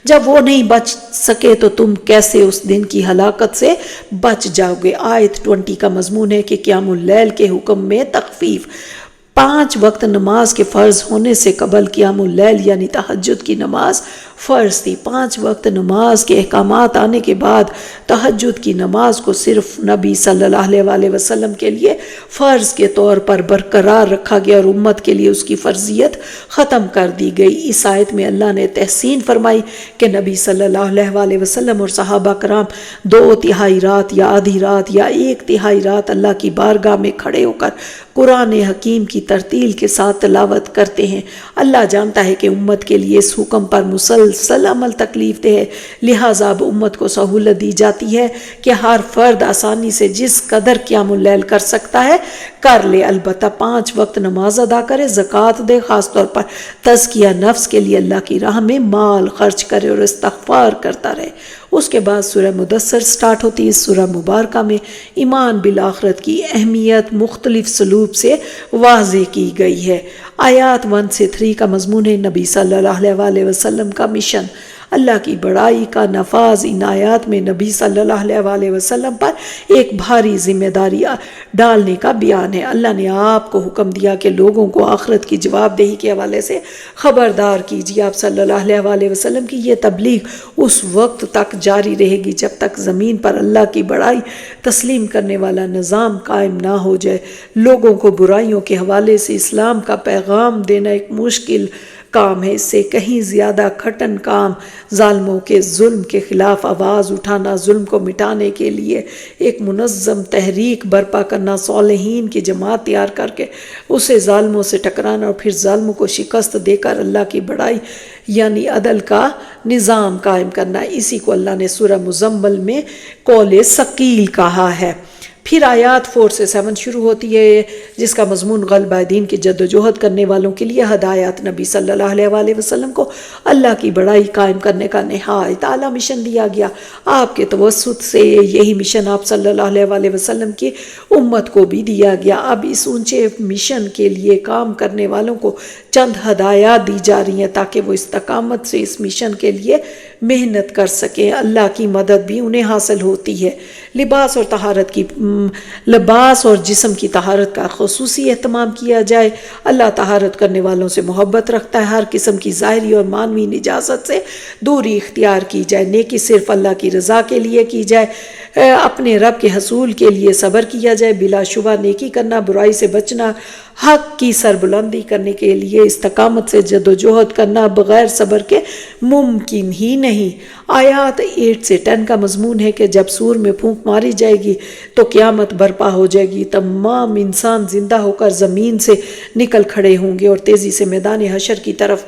جب وہ نہیں بچ سکے تو تم کیسے اس دن کی ہلاکت سے بچ جاؤ گے۔ آیت 20 کا مضمون ہے کہ قیام اللیل کے حکم میں تخفیف۔ 5 وقت نماز کے فرض ہونے سے قبل قیام اللیل یعنی تہجد کی نماز فرض تھی۔ 5 وقت نماز کے احکامات آنے کے بعد تہجد کی نماز کو صرف نبی صلی اللہ علیہ وسلم کے لیے فرض کے طور پر برقرار رکھا گیا اور امت کے لیے اس کی فرضیت ختم کر دی گئی۔ اس آیت میں اللہ نے تحسین فرمائی کہ نبی صلی اللہ علیہ وسلم اور صحابہ کرام 2/3 رات یا آدھی رات یا 1/3 رات اللہ کی بارگاہ میں کھڑے ہو کر قرآن حکیم کی ترتیل کے ساتھ تلاوت کرتے ہیں۔ اللہ جانتا ہے کہ امت کے لیے اس حکم پر مسلسل عمل تکلیف دہ ہے، لہٰذا اب امت کو سہولت دی جاتی ہے کہ ہر فرد آسانی سے جس قدر قیام اللیل کر سکتا ہے کر لے، البتہ 5 وقت نماز ادا کرے، زکوٰۃ دے، خاص طور پر تزکیہ نفس کے لیے اللہ کی راہ میں مال خرچ کرے اور استغفار کرتا رہے۔ اس کے بعد سورہ مدثر سٹارٹ ہوتی ہے۔ اس سورہ مبارکہ میں ایمان بالآخرت کی اہمیت مختلف سلوب سے واضح کی گئی ہے۔ آیات 1 سے 3 کا مضمون ہے نبی صلی اللہ علیہ وسلم کا مشن۔ اللہ کی بڑائی کا نفاذ۔ ان آیات میں نبی صلی اللہ علیہ وسلم پر ایک بھاری ذمہ داری ڈالنے کا بیان ہے۔ اللہ نے آپ کو حکم دیا کہ لوگوں کو آخرت کی جواب دہی کے حوالے سے خبردار کیجیے۔ آپ صلی اللہ علیہ وسلم کی یہ تبلیغ اس وقت تک جاری رہے گی جب تک زمین پر اللہ کی بڑائی تسلیم کرنے والا نظام قائم نہ ہو جائے۔ لوگوں کو برائیوں کے حوالے سے اسلام کا پیغام دینا ایک مشکل کام ہے، اس سے کہیں زیادہ کھٹن کام ظالموں کے ظلم کے خلاف آواز اٹھانا، ظلم کو مٹانے کے لیے ایک منظم تحریک برپا کرنا، صالحین کی جماعت تیار کر کے اسے ظالموں سے ٹکرانا اور پھر ظالموں کو شکست دے کر اللہ کی بڑائی یعنی عدل کا نظام قائم کرنا۔ اسی کو اللہ نے سورہ مزمل میں قول ثقیل کہا ہے۔ پھر آیات 4 سے 7 شروع ہوتی ہے جس کا مضمون غلبہ دین کی جد و جہد کرنے والوں کے لیے ہدایات نبی صلی اللہ علیہ وآلہ وسلم کو اللہ کی بڑائی قائم کرنے کا نہایت اعلیٰ مشن دیا گیا۔ آپ کے توسط سے یہی مشن آپ صلی اللہ علیہ وآلہ وسلم کی امت کو بھی دیا گیا۔ اب اس اونچے مشن کے لیے کام کرنے والوں کو چند ہدایات دی جا رہی ہیں تاکہ وہ استقامت سے اس مشن کے لیے محنت کر سکیں۔ اللہ کی مدد بھی انہیں حاصل ہوتی ہے۔ لباس اور جسم کی طہارت کا خصوصی اہتمام کیا جائے۔ اللہ طہارت کرنے والوں سے محبت رکھتا ہے۔ ہر قسم کی ظاہری اور معنوی نجاست سے دوری اختیار کی جائے۔ نیکی صرف اللہ کی رضا کے لیے کی جائے۔ اپنے رب کے حصول کے لیے صبر کیا جائے۔ بلا شبہ نیکی کرنا، برائی سے بچنا، حق کی سربلندی کرنے کے لیے استقامت سے جد و جہد کرنا بغیر صبر کے ممکن ہی نہیں۔ آیات 8 سے 10 کا مضمون ہے کہ جب سور میں پھونک ماری جائے گی تو قیامت برپا ہو جائے گی۔ تمام انسان زندہ ہو کر زمین سے نکل کھڑے ہوں گے اور تیزی سے میدان حشر کی طرف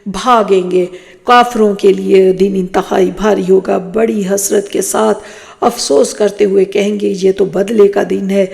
بھاگیں گے۔ کافروں کے لیے دن انتہائی بھاری ہوگا، بڑی حسرت کے ساتھ افسوس کرتے ہوئے کہیں گے یہ تو بدلے کا دن ہے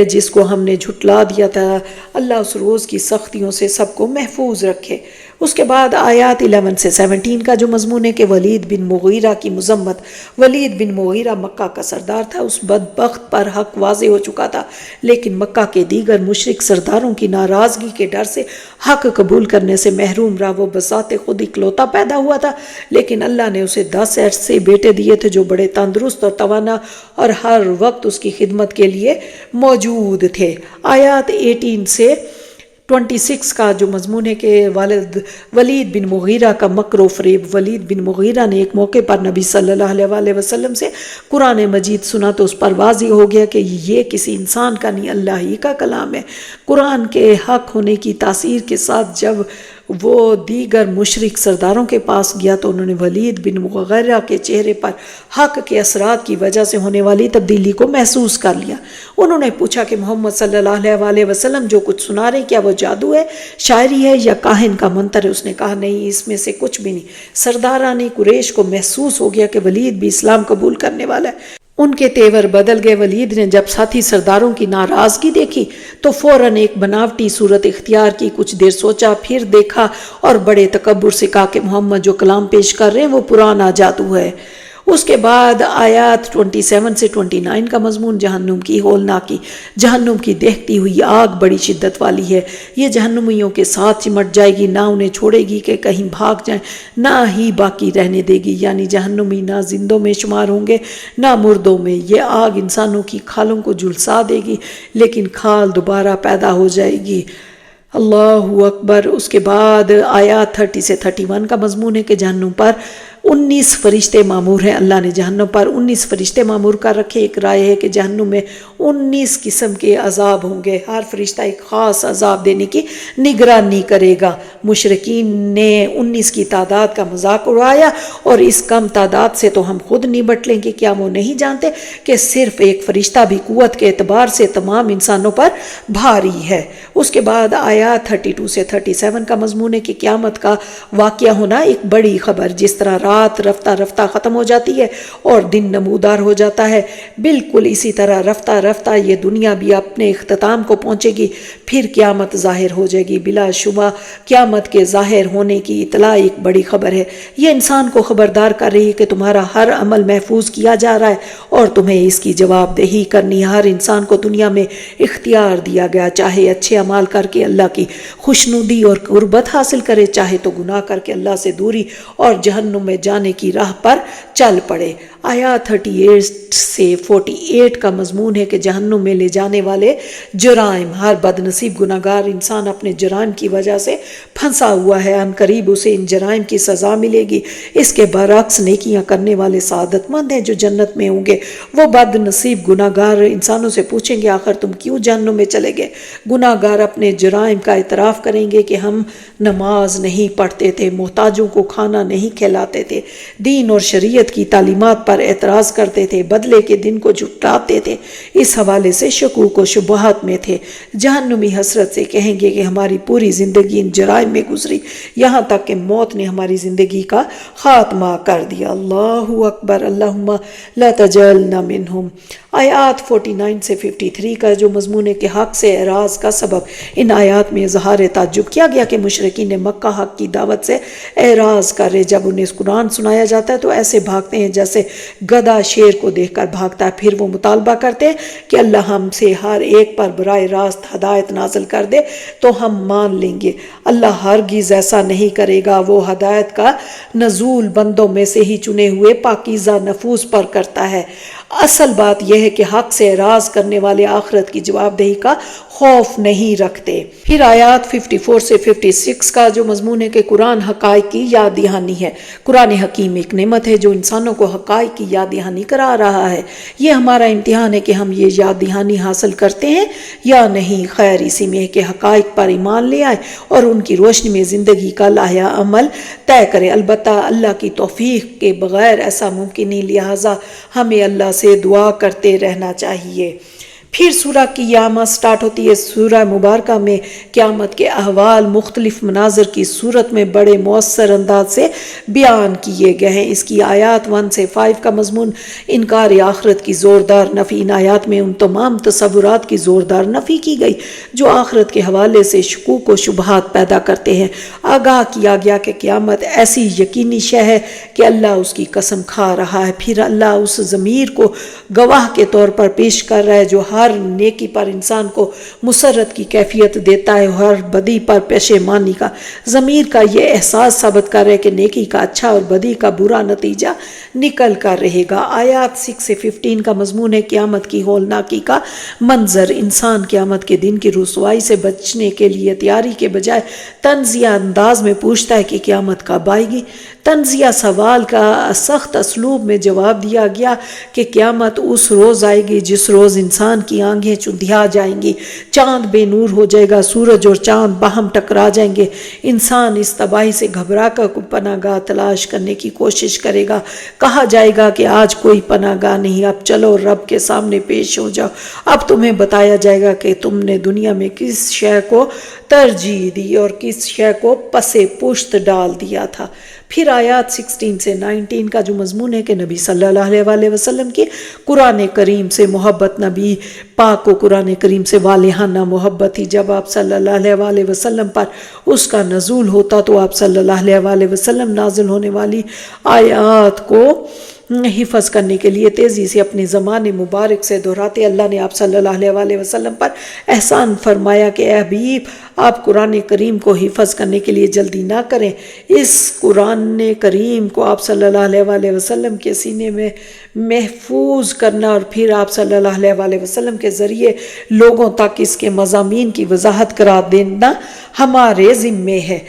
جس کو ہم نے جھٹلا دیا تھا۔ اللہ اس روز کی سختیوں سے سب کو محفوظ رکھے۔ اس کے بعد آیات 11 سے 17 کا جو مضمون ہے کہ ولید بن مغیرہ کی مذمت۔ ولید بن مغیرہ مکہ کا سردار تھا۔ اس بدبخت پر حق واضح ہو چکا تھا، لیکن مکہ کے دیگر مشرک سرداروں کی ناراضگی کے ڈر سے حق قبول کرنے سے محروم رہا۔ وہ بذات خود اکلوتا پیدا ہوا تھا، لیکن اللہ نے اسے 10 ایسے بیٹے دیے تھے جو بڑے تندرست اور توانا اور ہر وقت اس کی خدمت کے لیے موجود تھے۔ آیات 18 سے 26 کا جو مضمون ہے کہ ولید بن مغیرہ کا مکر و فریب۔ ولید بن مغیرہ نے ایک موقع پر نبی صلی اللہ علیہ وآلہ وسلم سے قرآن مجید سنا تو اس پر واضح ہو گیا کہ یہ کسی انسان کا نہیں، اللہ ہی کا کلام ہے۔ قرآن کے حق ہونے کی تاثیر کے ساتھ جب وہ دیگر مشرک سرداروں کے پاس گیا تو انہوں نے ولید بن مغیرہ کے چہرے پر حق کے اثرات کی وجہ سے ہونے والی تبدیلی کو محسوس کر لیا۔ انہوں نے پوچھا کہ محمد صلی اللہ علیہ وآلہ وسلم جو کچھ سنا رہے کیا وہ جادو ہے، شاعری ہے یا کاہن کا منتر ہے؟ اس نے کہا نہیں، اس میں سے کچھ بھی نہیں۔ سرداران قریش کو محسوس ہو گیا کہ ولید بھی اسلام قبول کرنے والا ہے۔ ان کے تیور بدل گئے۔ ولید نے جب ساتھی سرداروں کی ناراضگی دیکھی تو فوراً ایک بناوٹی صورت اختیار کی، کچھ دیر سوچا، پھر دیکھا اور بڑے تکبر سے کہا کہ محمد جو کلام پیش کر رہے ہیں وہ پرانا جادو ہے۔ اس کے بعد آیات 27 سے 29 کا مضمون جہنم کی ہولناکی۔ جہنم کی دہتی ہوئی آگ بڑی شدت والی ہے، یہ جہنمیوں کے ساتھ چمٹ جائے گی، نہ انہیں چھوڑے گی کہ کہیں بھاگ جائیں، نہ ہی باقی رہنے دے گی۔ یعنی جہنمی نہ زندوں میں شمار ہوں گے نہ مردوں میں۔ یہ آگ انسانوں کی کھالوں کو جھلسا دے گی، لیکن کھال دوبارہ پیدا ہو جائے گی۔ اللہ اکبر۔ اس کے بعد آیات 30 سے 31 کا مضمون ہے کہ جہنم پر 19 فرشتے معمور ہیں۔ اللہ نے جہنم پر 19 فرشتے معمور کر رکھے۔ ایک رائے ہے کہ جہنم میں 19 قسم کے عذاب ہوں گے، ہر فرشتہ ایک خاص عذاب دینے کی نگرانی کرے گا۔ مشرکین نے 19 کی تعداد کا مذاق اڑایا اور اس کم تعداد سے تو ہم خود نمٹ لیں گے، کیا وہ نہیں جانتے کہ صرف ایک فرشتہ بھی قوت کے اعتبار سے تمام انسانوں پر بھاری ہے۔ اس کے بعد آیات 32 سے 37 کا مضمون ہے کہ قیامت کا واقعہ ہونا ایک بڑی خبر۔ جس طرح رات رفتہ رفتہ ختم ہو جاتی ہے اور دن نمودار ہو جاتا ہے، بالکل اسی طرح رفتہ رفتہ یہ دنیا بھی اپنے اختتام کو پہنچے گی، پھر قیامت ظاہر ہو جائے گی۔ بلا شبہ قیامت کے ظاہر ہونے کی اطلاع ایک بڑی خبر ہے۔ یہ انسان کو خبردار کر رہی ہے کہ تمہارا ہر عمل محفوظ کیا جا رہا ہے اور تمہیں اس کی جواب دہی کرنی ہے۔ ہر انسان کو دنیا میں اختیار دیا گیا، چاہے اچھے اعمال کر کے اللہ کی خوشنودی اور قربت حاصل کرے، چاہے تو گناہ کر کے اللہ سے دوری اور جہنم میں جانے کی راہ پر چل پڑے۔ آیات 38 سے 48 کا مضمون ہے کہ جہنم میں لے جانے والے جرائم۔ ہر بد نصیب گناہگار انسان اپنے جرائم کی وجہ سے پھنسا ہوا ہے، ان قریب اسے ان جرائم کی سزا ملے گی۔ اس کے برعکس نیکیاں کرنے والے سعادت مند ہیں جو جنت میں ہوں گے۔ وہ بد نصیب گناہگار انسانوں سے پوچھیں گے آخر تم کیوں جہنم میں چلے گئے؟ گناہگار اپنے جرائم کا اعتراف کریں گے کہ ہم نماز نہیں پڑھتے تھے، محتاجوں کو کھانا نہیں کھلاتے تھے، دین اور شریعت کی تعلیمات پر اعتراض کرتے تھے، بدلے کے دن کو جھٹلاتے تھے، اس حوالے سے شکوک و شبہات میں تھے۔ جہنمی حسرت سے کہیں گے کہ ہماری پوری زندگی ان جرائم میں گزری، یہاں تک کہ موت نے ہماری زندگی کا خاتمہ کر دیا۔ اللہ اکبر، اللہم لا تجعلنا منہم۔ آیات 49 سے 53 کا جو مضمون ہے کہ حق سے اعراض کا سبب، ان آیات میں اظہار تعجب کیا گیا کہ مشرکین مکہ حق کی دعوت سے اعراض کر رہے، جب انہیں قرآن سنایا جاتا ہے تو ایسے بھاگتے ہیں جیسے گدھا شیر کو دیکھ کر بھاگتا ہے۔ پھر وہ مطالبہ کرتے ہیں کہ اللہ ہم سے ہر ایک پر براہ راست ہدایت نازل کر دے تو ہم مان لیں گے۔ اللہ ہرگز ایسا نہیں کرے گا، وہ ہدایت کا نزول بندوں میں سے ہی چنے ہوئے پاکیزہ نفوس پر کرتا ہے۔ اصل بات یہ ہے کہ حق سے اعراض کرنے والے آخرت کی جواب دہی کا خوف نہیں رکھتے۔ پھر آیات 54 سے 56 کا جو مضمون ہے کہ قرآن حقائق کی یاد دہانی ہے۔ قرآن حکیم ایک نعمت ہے جو انسانوں کو حقائق کی یاد دہانی کرا رہا ہے۔ یہ ہمارا امتحان ہے کہ ہم یہ یاد دہانی حاصل کرتے ہیں یا نہیں۔ خیر اسی میں ہے کہ حقائق پر ایمان لے آئے اور ان کی روشنی میں زندگی کا لائحہ عمل طے کرے۔ البتہ اللہ کی توفیق کے بغیر ایسا ممکن نہیں، لہٰذا ہمیں اللہ سے دعا کرتے رہنا چاہیے۔ پھر سورہ قیامت سٹارٹ ہوتی ہے۔ سورہ مبارکہ میں قیامت کے احوال مختلف مناظر کی صورت میں بڑے مؤثر انداز سے بیان کیے گئے ہیں۔ اس کی آیات 1 سے 5 کا مضمون انکار آخرت کی زوردار نفی۔ ان آیات میں ان تمام تصورات کی زوردار نفی کی گئی جو آخرت کے حوالے سے شکوک و شبہات پیدا کرتے ہیں۔ آگاہ کیا گیا کہ قیامت ایسی یقینی شے ہے کہ اللہ اس کی قسم کھا رہا ہے۔ پھر اللہ اس ضمیر کو گواہ کے طور پر پیش کر رہا ہے جو ہر نیکی پر انسان کو مسرت کی کیفیت دیتا ہے، ہر بدی پر پشیمانی کا۔ ضمیر کا یہ احساس ثابت کر رہے کہ نیکی کا اچھا اور بدی کا برا نتیجہ نکل کر رہے گا۔ آیات 6 سے 15 کا مضمون ہے قیامت کی ہولناکی کا منظر۔ انسان قیامت کے دن کی رسوائی سے بچنے کے لیے تیاری کے بجائے طنزیہ انداز میں پوچھتا ہے کہ قیامت کب آئے گی۔ طنزیہ سوال کا سخت اسلوب میں جواب دیا گیا کہ قیامت اس روز آئے گی جس روز انسان کی آنکھیں چندھیا جائیں گی، چاند بے نور ہو جائے گا، سورج اور چاند باہم ٹکرا جائیں گے۔ انسان اس تباہی سے گھبرا کر پناہ گاہ تلاش کرنے کی کوشش کرے گا۔ کہا جائے گا کہ آج کوئی پناہ گاہ نہیں، اب چلو رب کے سامنے پیش ہو جاؤ۔ اب تمہیں بتایا جائے گا کہ تم نے دنیا میں کس شے کو ترجیح دی اور کس شے کو پسے پشت ڈال دیا تھا۔ پھر آیات 16 سے 19 کا جو مضمون ہے کہ نبی صلی اللہ علیہ وسلم کی قرآن کریم سے محبت، نبی پاک کو قرآن کریم سے والہانہ محبت تھی۔ جب آپ صلی اللہ علیہ وسلم پر اس کا نزول ہوتا تو آپ صلی اللہ علیہ وسلم نازل ہونے والی آیات کو حفظ کرنے کے لیے تیزی سے اپنے زمان مبارک سے دہراتے۔ اللہ نے آپ صلی اللہ علیہ وسلم پر احسان فرمایا کہ اے حبیب، آپ قرآن کریم کو حفظ کرنے کے لیے جلدی نہ کریں۔ اس قرآن کریم کو آپ صلی اللہ علیہ وسلم کے سینے میں محفوظ کرنا اور پھر آپ صلی اللہ علیہ وسلم کے ذریعے لوگوں تک اس کے مضامین کی وضاحت کرا دینا ہمارے ذمے ہے۔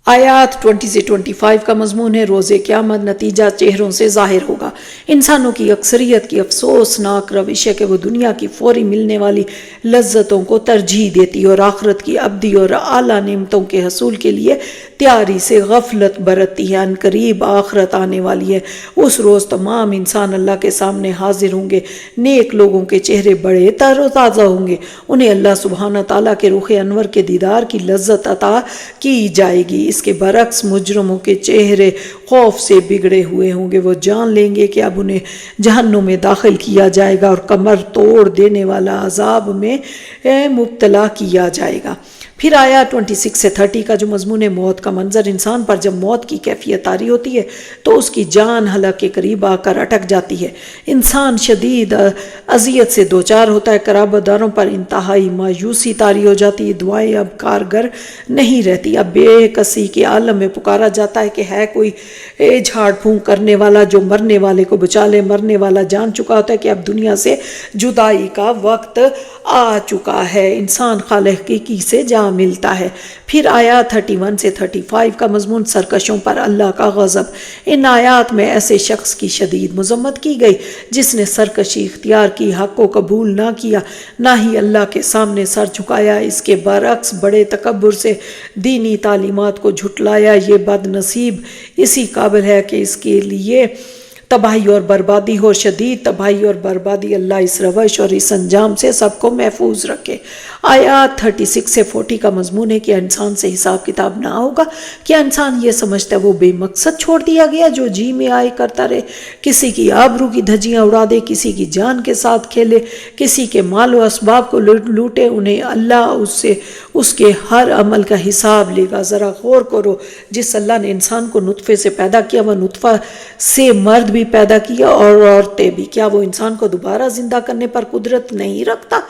آیات 20 سے 25 کا مضمون ہے روز قیامت نتیجہ چہروں سے ظاہر ہوگا۔ انسانوں کی اکثریت کی افسوسناک روش ہے کہ وہ دنیا کی فوری ملنے والی لذتوں کو ترجیح دیتی اور آخرت کی ابدی اور اعلیٰ نعمتوں کے حصول کے لیے تیاری سے غفلت برتتی ہے۔ ان قریب آخرت آنے والی ہے، اس روز تمام انسان اللہ کے سامنے حاضر ہوں گے۔ نیک لوگوں کے چہرے بڑے تر و تازہ ہوں گے، انہیں اللہ سبحانہ تعالیٰ کے رخ انور کے دیدار کی لذت عطا کی جائے گی۔ اس کے برعکس مجرموں کے چہرے خوف سے بگڑے ہوئے ہوں گے، وہ جان لیں گے کہ اب انہیں جہنم میں داخل کیا جائے گا اور کمر توڑ دینے والا عذاب میں مبتلا کیا جائے گا۔ پھر آیا 26 سے 30 کا جو مضمون ہے موت کا منظر۔ انسان پر جب موت کی کیفیت طاری ہوتی ہے تو اس کی جان ہلاک کے قریب آ کر اٹک جاتی ہے۔ انسان شدید اذیت سے دوچار ہوتا ہے، قرابت داروں پر انتہائی مایوسی طاری ہو جاتی ہے، دعائیں اب کارگر نہیں رہتی۔ اب بے کسی کے عالم میں پکارا جاتا ہے کہ ہے کوئی جھاڑ پھونک کرنے والا جو مرنے والے کو بچا لے۔ مرنے والا جان چکا ہوتا ہے کہ اب دنیا سے جدائی کا وقت آ چکا ہے۔ انسان خالق حقیقی سے جا سزا ملتا ہے۔ پھر آیات 31 سے 35 کا مضمون سرکشوں پر اللہ کا غضب۔ ان آیات میں ایسے شخص کی شدید مذمت کی گئی جس نے سرکشی اختیار کی، حق کو قبول نہ کیا، نہ ہی اللہ کے سامنے سر جھکایا، اس کے برعکس بڑے تکبر سے دینی تعلیمات کو جھٹلایا۔ یہ بد نصیب اسی قابل ہے کہ اس کے لیے تباہی اور بربادی ہو، شدید تباہی اور بربادی۔ اللہ اس روش اور اس انجام سے سب کو محفوظ رکھے۔ آیات 36 سے 40 کا مضمون ہے کہ انسان سے حساب کتاب نہ ہوگا۔ کیا انسان یہ سمجھتا ہے وہ بے مقصد چھوڑ دیا گیا جو جی میں آئے کرتا رہے، کسی کی آبرو کی دھجیاں اڑا دے، کسی کی جان کے ساتھ کھیلے، کسی کے مال و اسباب کو لوٹے؟ انہیں اللہ اس کے ہر عمل کا حساب لے گا۔ ذرا غور کرو، جس اللہ نے انسان کو نطفے سے پیدا کیا، وہ نطفہ سے مرد بھی پیدا کیا اور عورتیں بھی، کیا وہ انسان کو دوبارہ زندہ کرنے پر قدرت نہیں رکھتا؟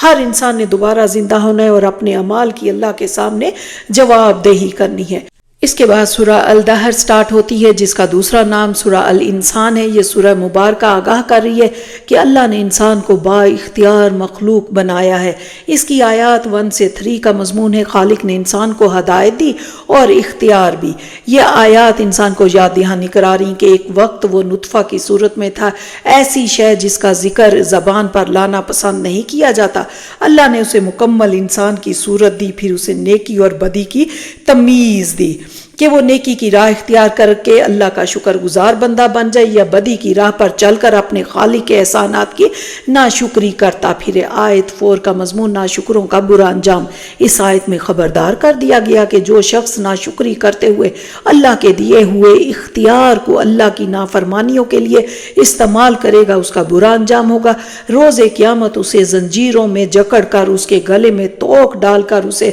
ہر انسان نے دوبارہ زندہ ہونا ہے اور اپنے اعمال کی اللہ کے سامنے جواب دہی کرنی ہے۔ اس کے بعد سورہ الدہر سٹارٹ ہوتی ہے جس کا دوسرا نام سورہ الانسان ہے۔ یہ سورہ مبارکہ آگاہ کر رہی ہے کہ اللہ نے انسان کو با اختیار مخلوق بنایا ہے۔ اس کی آیات 1 سے 3 کا مضمون ہے خالق نے انسان کو ہدایت دی اور اختیار بھی۔ یہ آیات انسان کو یاد دہانی کرا رہی کہ ایک وقت وہ نطفہ کی صورت میں تھا، ایسی شے جس کا ذکر زبان پر لانا پسند نہیں کیا جاتا۔ اللہ نے اسے مکمل انسان کی صورت دی، پھر اسے نیکی اور بدی کی تمیز دی کہ وہ نیکی کی راہ اختیار کر کے اللہ کا شکر گزار بندہ بن جائے یا بدی کی راہ پر چل کر اپنے خالق کے احسانات کی ناشکری کرتا پھرے۔ آیت 4 کا مضمون ناشکروں کا برا انجام۔ اس آیت میں خبردار کر دیا گیا کہ جو شخص ناشکری کرتے ہوئے اللہ کے دیے ہوئے اختیار کو اللہ کی نافرمانیوں کے لیے استعمال کرے گا، اس کا برا انجام ہوگا۔ روز قیامت اسے زنجیروں میں جکڑ کر اس کے گلے میں توق ڈال کر اسے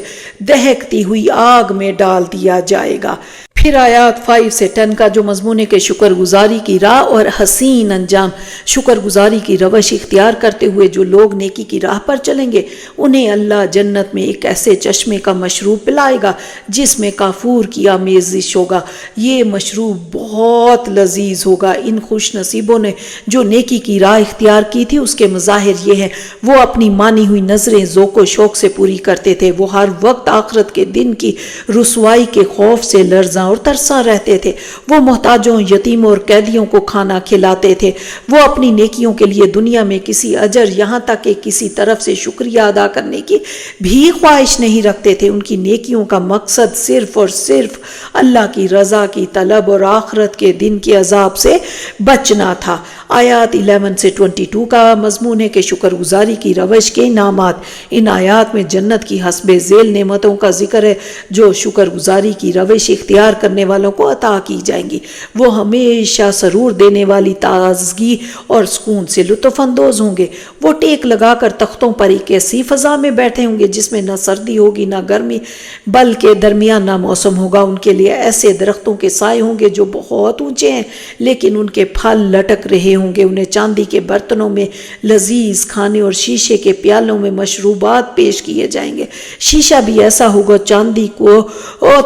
دہکتی ہوئی آگ میں ڈال دیا جائے گا۔ پھر آیات 5 سے 10 کا جو مضمون ہے کہ شکر گزاری کی راہ اور حسین انجام۔ شکر گزاری کی روش اختیار کرتے ہوئے جو لوگ نیکی کی راہ پر چلیں گے انہیں اللہ جنت میں ایک ایسے چشمے کا مشروب پلائے گا جس میں کافور کی آمیزش ہوگا۔ یہ مشروب بہت لذیذ ہوگا۔ ان خوش نصیبوں نے جو نیکی کی راہ اختیار کی تھی اس کے مظاہر یہ ہیں، وہ اپنی مانی ہوئی نظریں ذوق و شوق سے پوری کرتے تھے، وہ ہر وقت آخرت کے دن کی رسوائی کے خوف سے لرزاں اور ترساں رہتے تھے، وہ محتاجوں، یتیموں اور قیدیوں کو کھانا کھلاتے تھے، وہ اپنی نیکیوں کے لیے دنیا میں کسی اجر یہاں تک کہ کسی طرف سے شکریہ ادا کرنے کی بھی خواہش نہیں رکھتے تھے۔ ان کی نیکیوں کا مقصد صرف اور صرف اللہ کی رضا کی طلب اور آخرت کے دن کے عذاب سے بچنا تھا۔ آیات 11 سے 22 کا مضمون ہے کہ شکر گزاری کی روش کے انعامات۔ ان آیات میں جنت کی حسب ذیل نعمتوں کا ذکر ہے جو شکر گزاری کی روش اختیار کرنے والوں کو عطا کی جائیں گی۔ وہ ہمیشہ سرور دینے والی تازگی اور سکون سے لطف اندوز ہوں گے۔ وہ ٹیک لگا کر تختوں پر ایک ایسی فضا میں بیٹھے ہوں گے جس میں نہ سردی ہوگی نہ گرمی بلکہ درمیانہ موسم ہوگا۔ ان کے لیے ایسے درختوں کے سائے ہوں گے جو بہت اونچے ہیں لیکن ان کے پھل لٹک رہے ہوں گے۔ انہیں چاندی کے برتنوں میں لذیذ کھانے اور شیشے کے پیالوں میں مشروبات پیش کیے جائیں گے۔ شیشہ بھی ایسا ہوگا چاندی کو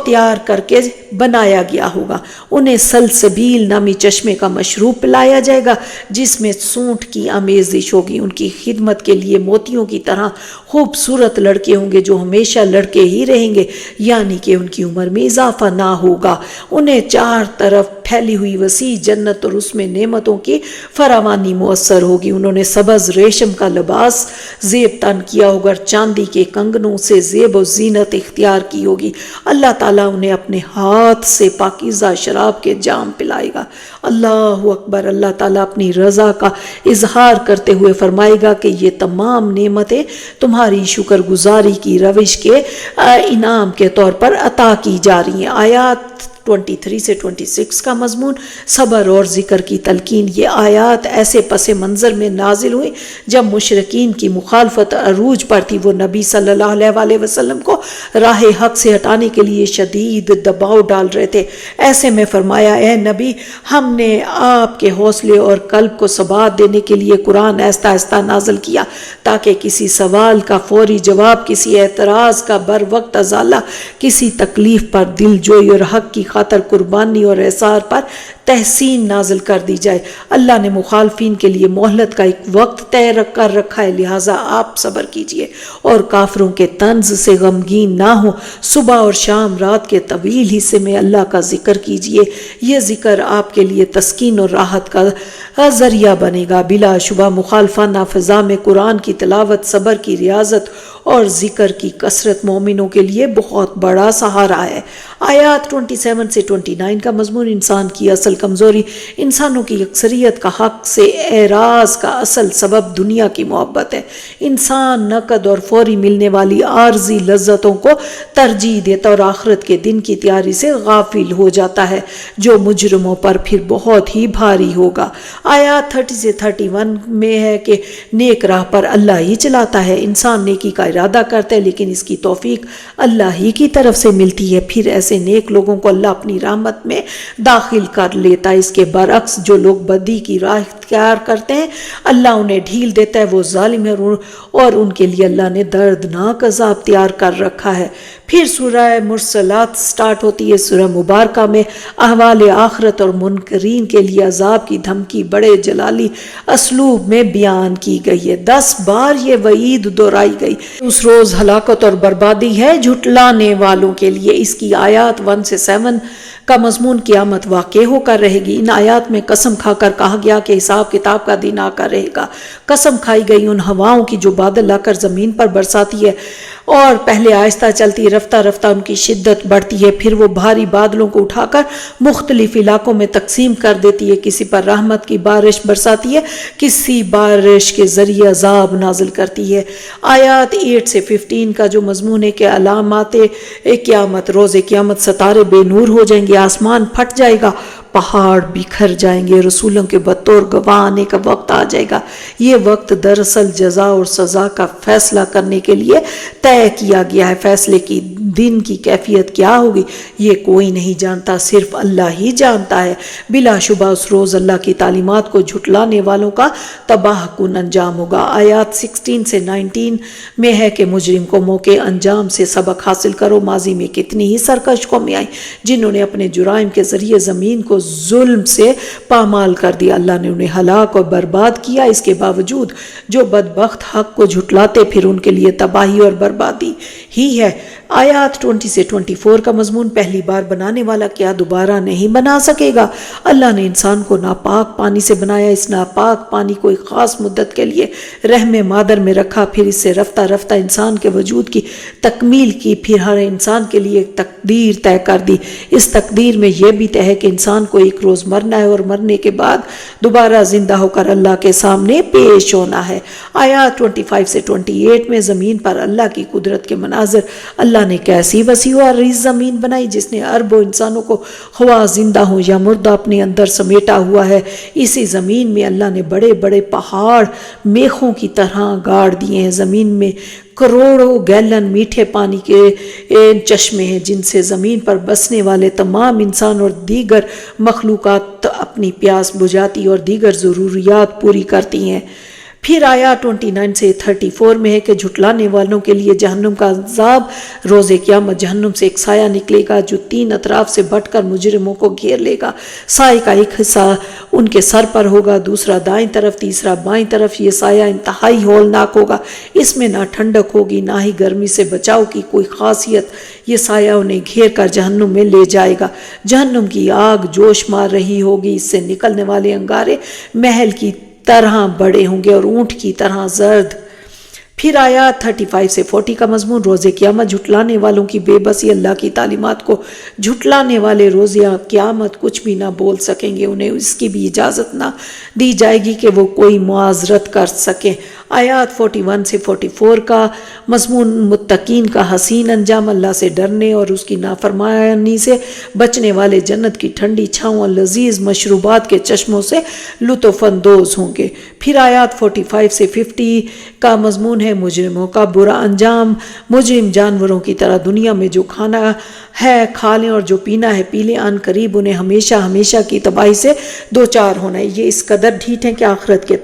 تیار کر کے بنایا گیا ہوگا۔ انہیں سلسبیل نامی چشمے کا مشروب پلایا جائے گا جس میں سونٹ کی آمیزش ہوگی۔ ان کی خدمت کے لیے موتیوں کی طرح خوبصورت لڑکے ہوں گے جو ہمیشہ لڑکے ہی رہیں گے، یعنی کہ ان کی عمر میں اضافہ نہ ہوگا۔ انہیں چار طرف پھیلی ہوئی وسیع جنت اور اس میں نعمتوں کی فراوانی میسر ہوگی۔ انہوں نے سبز ریشم کا لباس زیب تن کیا ہوگا، چاندی کے کنگنوں سے زیب و زینت اختیار کی ہوگی۔ اللہ تعالیٰ انہیں اپنے ہاتھ سے پاکیزہ شراب کے جام پلائے گا۔ اللہ اکبر۔ اللہ تعالیٰ اپنی رضا کا اظہار کرتے ہوئے فرمائے گا کہ یہ تمام نعمتیں تمہاری شکر گزاری کی روش کے انعام کے طور پر عطا کی جا رہی ہیں۔ آیات 23 سے 26 کا مضمون صبر اور ذکر کی تلقین۔ یہ آیات ایسے پس منظر میں نازل ہوئی جب مشرکین کی مخالفت عروج پر تھی۔ وہ نبی صلی اللہ علیہ وسلم کو راہ حق سے ہٹانے کے لیے شدید دباؤ ڈال رہے تھے۔ ایسے میں فرمایا، اے نبی، ہم نے آپ کے حوصلے اور قلب کو ثبات دینے کے لیے قرآن آہستہ آہستہ نازل کیا تاکہ کسی سوال کا فوری جواب، کسی اعتراض کا بر وقت ازالہ، کسی تکلیف پر دل جوئی اور حق کی خاطر قربانی اور احسار پر تحسین نازل کر دی جائے۔ اللہ نے مخالفین کے لیے مہلت کا ایک وقت طے کر رکھا ہے، لہٰذا آپ صبر کیجئے اور کافروں کے طنز سے غمگین نہ ہو۔ صبح اور شام رات کے طویل حصے میں اللہ کا ذکر کیجئے، یہ ذکر آپ کے لیے تسکین اور راحت کا ذریعہ بنے گا۔ بلا شبہ مخالفانہ فضا میں قرآن کی تلاوت، صبر کی ریاضت اور ذکر کی کثرت مومنوں کے لیے بہت بڑا سہارا ہے۔ آیات 27 سے 29 کا مضمون انسان کی اصل کمزوری۔ انسانوں کی اکثریت کا حق سے اعراض کا اصل سبب دنیا کی محبت ہے۔ انسان نقد اور فوری ملنے والی عارضی لذتوں کو ترجیح دیتا اور آخرت کے دن کی تیاری سے غافل ہو جاتا ہے، جو مجرموں پر پھر بہت ہی بھاری ہوگا۔ آیات 30 سے 31 میں ہے کہ نیک راہ پر اللہ ہی چلاتا ہے۔ انسان نیکی کا ارادہ کرتا ہے لیکن اس کی توفیق اللہ ہی کی طرف سے ملتی ہے، پھر ایسے نیک لوگوں کو اللہ اپنی رحمت میں داخل کر لیتا ہے۔ اس کے برعکس جو لوگ بدی کی راہ اختیار کرتے ہیں اللہ انہیں ڈھیل دیتا ہے، وہ ظالم ہے اور ان کے لیے اللہ نے دردناک عذاب تیار کر رکھا ہے۔ پھر سورہ مرسلات سٹارٹ ہوتی ہے۔ سورہ مبارکہ میں احوال آخرت اور منکرین کے لیے عذاب کی دھمکی بڑے جلالی اسلوب میں بیان کی گئی ہے۔ 10 بار یہ وعید دہرائی گئی۔ اس روز ہلاکت اور بربادی ہے جھٹلانے والوں کے لیے۔ اس کی آیات 1 سے 7 کا مضمون قیامت واقع ہو کر رہے گی۔ ان آیات میں قسم کھا کر کہا گیا کہ حساب کتاب کا دن آ کر رہے گا۔ قسم کھائی گئی ان ہواؤں کی جو بادل لا کر زمین پر برساتی ہے اور پہلے آہستہ چلتی ہے، رفتہ رفتہ ان کی شدت بڑھتی ہے، پھر وہ بھاری بادلوں کو اٹھا کر مختلف علاقوں میں تقسیم کر دیتی ہے، کسی پر رحمت کی بارش برساتی ہے، کسی بارش کے ذریعے عذاب نازل کرتی ہے۔ آیات 8 سے 15 کا جو مضمون ہے کہ علامات قیامت، روز قیامت ستارے بے نور ہو جائیں گے، آسمان پھٹ جائے گا، پہاڑ بکھر جائیں گے، رسولوں کے بطور گواہ آنے کا وقت آ جائے گا۔ یہ وقت دراصل جزا اور سزا کا فیصلہ کرنے کے لیے طے کیا گیا ہے۔ فیصلے کی دن کی کیفیت کیا ہوگی یہ کوئی نہیں جانتا، صرف اللہ ہی جانتا ہے۔ بلا شبہ اس روز اللہ کی تعلیمات کو جھٹلانے والوں کا تباہ کن انجام ہوگا۔ آیات 16 سے 19 میں ہے کہ مجرم کو موقع انجام سے سبق حاصل کرو۔ ماضی میں کتنی ہی سرکش قومیں آئیں جنہوں نے اپنے جرائم کے ذریعے زمین کو ظلم سے پامال کر دیا، اللہ نے انہیں ہلاک اور برباد کیا۔ اس کے باوجود جو بدبخت حق کو جھٹلاتے پھر ان کے لیے تباہی اور بربادی ہی ہے۔ آیات 20 سے 24 کا مضمون پہلی بار بنانے والا کیا دوبارہ نہیں بنا سکے گا؟ اللہ نے انسان کو ناپاک پانی سے بنایا، اس ناپاک پانی کو ایک خاص مدت کے لیے رحم مادر میں رکھا، پھر اس سے رفتہ رفتہ انسان کے وجود کی تکمیل کی، پھر ہر انسان کے لیے ایک تقدیر طے کر دی۔ اس تقدیر میں یہ بھی طے ہے کہ انسان کو ایک روز مرنا ہے اور مرنے کے بعد دوبارہ زندہ ہو کر اللہ کے سامنے پیش ہونا ہے۔ آیات 25 سے 28 میں زمین پر اللہ کی قدرت کے مناظر۔ اللہ نے کیسی وسیع و عریض زمین بنائی جس نے اربوں انسانوں کو خواہ زندہ ہوں یا مردہ اپنے اندر سمیٹا ہوا ہے۔ اسی زمین میں اللہ نے بڑے بڑے پہاڑ میخوں کی طرح گاڑ دیے ہیں۔ زمین میں کروڑوں گیلن میٹھے پانی کے چشمے ہیں جن سے زمین پر بسنے والے تمام انسان اور دیگر مخلوقات اپنی پیاس بجھاتی اور دیگر ضروریات پوری کرتی ہیں۔ پھر آیات 29 سے 34 میں ہے کہ جھٹلانے والوں کے لیے جہنم کا عذاب۔ روز قیامت جہنم سے ایک سایہ نکلے گا جو 3 اطراف سے بٹ کر مجرموں کو گھیر لے گا۔ سائے کا ایک حصہ ان کے سر پر ہوگا، دوسرا دائیں طرف، تیسرا بائیں طرف۔ یہ سایہ انتہائی ہولناک ہوگا، اس میں نہ ٹھنڈک ہوگی نہ ہی گرمی سے بچاؤ کی کوئی خاصیت۔ یہ سایہ انہیں گھیر کر جہنم میں لے جائے گا۔ جہنم کی آگ جوش مار رہی ہوگی، اس سے نکلنے والے انگارے محل کی طرح بڑے ہوں گے اور اونٹ کی طرح زرد۔ پھر آیات 35 سے 40 کا مضمون روز قیامت، جھٹلانے والوں کی بے بسی۔ اللہ کی تعلیمات کو جھٹلانے والے روز قیامت کچھ بھی نہ بول سکیں گے، انہیں اس کی بھی اجازت نہ دی جائے گی کہ وہ کوئی معاذرت کر سکیں۔ آیات 41 سے 44 کا مضمون متقین کا حسین انجام۔ اللہ سے ڈرنے اور اس کی نافرمانی سے بچنے والے جنت کی ٹھنڈی چھاؤں اور لذیذ مشروبات کے چشموں سے لطف اندوز ہوں گے۔ پھر آیات 45 سے 50 کا مضمون ہے مجرموں کا برا انجام۔ مجرم جانوروں کی طرح دنیا میں جو کھانا ہے کھا لیں اور جو پینا ہے پی لیں، ان قریب انہیں ہمیشہ ہمیشہ کی تباہی سے دوچار ہونا ہے۔ یہ اس قدر ڈھیٹ ہیں کہ آخرت کے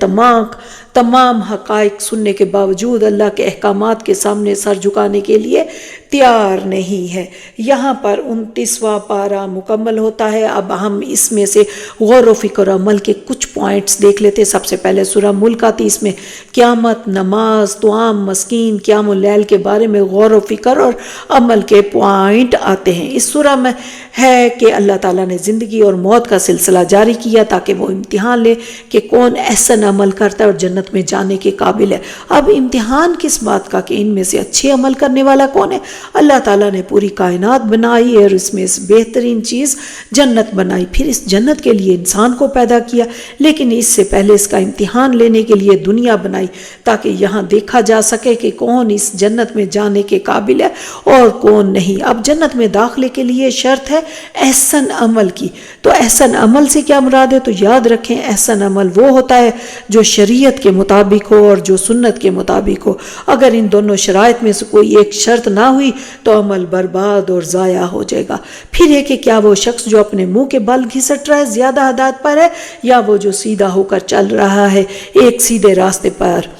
تمام حقائق سننے کے باوجود اللہ کے احکامات کے سامنے سر جھکانے کے لیے تیار نہیں ہے۔ یہاں پر 29واں پارہ مکمل ہوتا ہے۔ اب ہم اس میں سے غور و فکر و عمل کے کچھ پوائنٹس دیکھ لیتے۔ سب سے پہلے سورہ ملک آتی، اس میں قیامت، نماز، طعام مسکین، قیام اللیل کے بارے میں غور و فکر اور عمل کے پوائنٹ آتے ہیں۔ اس سورہ میں ہے کہ اللہ تعالیٰ نے زندگی اور موت کا سلسلہ جاری کیا تاکہ وہ امتحان لے کہ کون احسن عمل کرتا ہے اور جنت میں جانے کے قابل ہے۔ اب امتحان کس بات کا کہ ان میں سے اچھے عمل کرنے والا کون ہے؟ اللہ تعالیٰ نے پوری کائنات بنائی اور اس میں بہترین چیز جنت بنائی، پھر اس جنت کے لیے انسان کو پیدا کیا، لیکن اس سے پہلے اس کا امتحان لینے کے لیے دنیا بنائی تاکہ یہاں دیکھا جا سکے کہ کون اس جنت میں جانے کے قابل ہے اور کون نہیں۔ اب جنت میں داخلے کے لیے شرط ہے احسن عمل کی، تو احسن عمل سے کیا مراد ہے؟ تو یاد رکھیں احسن عمل وہ ہوتا ہے جو شریعت کے مطابق ہو اور جو سنت کے مطابق ہو۔ اگر ان دونوں شرائط میں سے کوئی ایک شرط نہ ہوئی تو عمل برباد اور ضائع ہو جائے گا۔ پھر ہے کہ کیا وہ شخص جو اپنے منہ کے بل گھسٹ رہا ہے زیادہ ہدایت پر ہے یا وہ جو سیدھا ہو کر چل رہا ہے ایک سیدھے راستے پر۔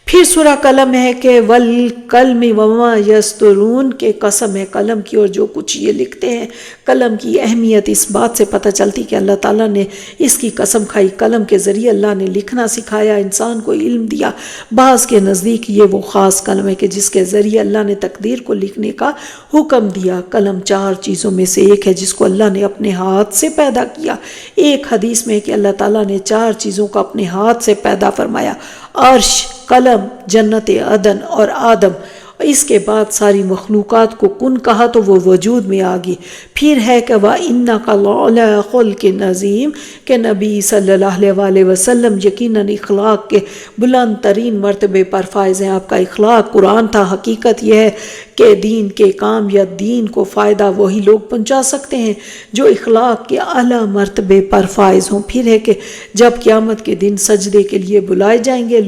پھر سورہ قلم ہے کہ والقلم وما یسطرون، کے قسم ہے قلم کی اور جو کچھ یہ لکھتے ہیں۔ قلم کی اہمیت اس بات سے پتہ چلتی کہ اللہ تعالیٰ نے اس کی قسم کھائی۔ قلم کے ذریعے اللہ نے لکھنا سکھایا، انسان کو علم دیا۔ بعض کے نزدیک یہ وہ خاص قلم ہے کہ جس کے ذریعے اللہ نے تقدیر کو لکھنے کا حکم دیا۔ قلم 4 چیزوں میں سے ایک ہے جس کو اللہ نے اپنے ہاتھ سے پیدا کیا۔ ایک حدیث میں ہے کہ اللہ تعالیٰ نے 4 چیزوں کو اپنے ہاتھ سے پیدا فرمایا: عرش، قلم، جنت عدن اور آدم۔ اس کے بعد ساری مخلوقات کو کن کہا تو وہ وجود میں آ گئی۔ پھر ہے کہ وَإِنَّكَ لَعَلَىٰ خُلُقٍ عَظِيمٍ، کہ نبی صلی اللہ علیہ وسلم یقیناً اخلاق کے بلند ترین مرتبے پر فائز ہیں۔ آپ کا اخلاق قرآن تھا۔ حقیقت یہ ہے کہ دین کے کام یا دین کو فائدہ وہی لوگ پہنچا سکتے ہیں جو اخلاق کے اعلیٰ مرتبے پر فائز ہوں۔ پھر ہے کہ جب قیامت کے دن سجدے کے لیے بلائے جائیں گے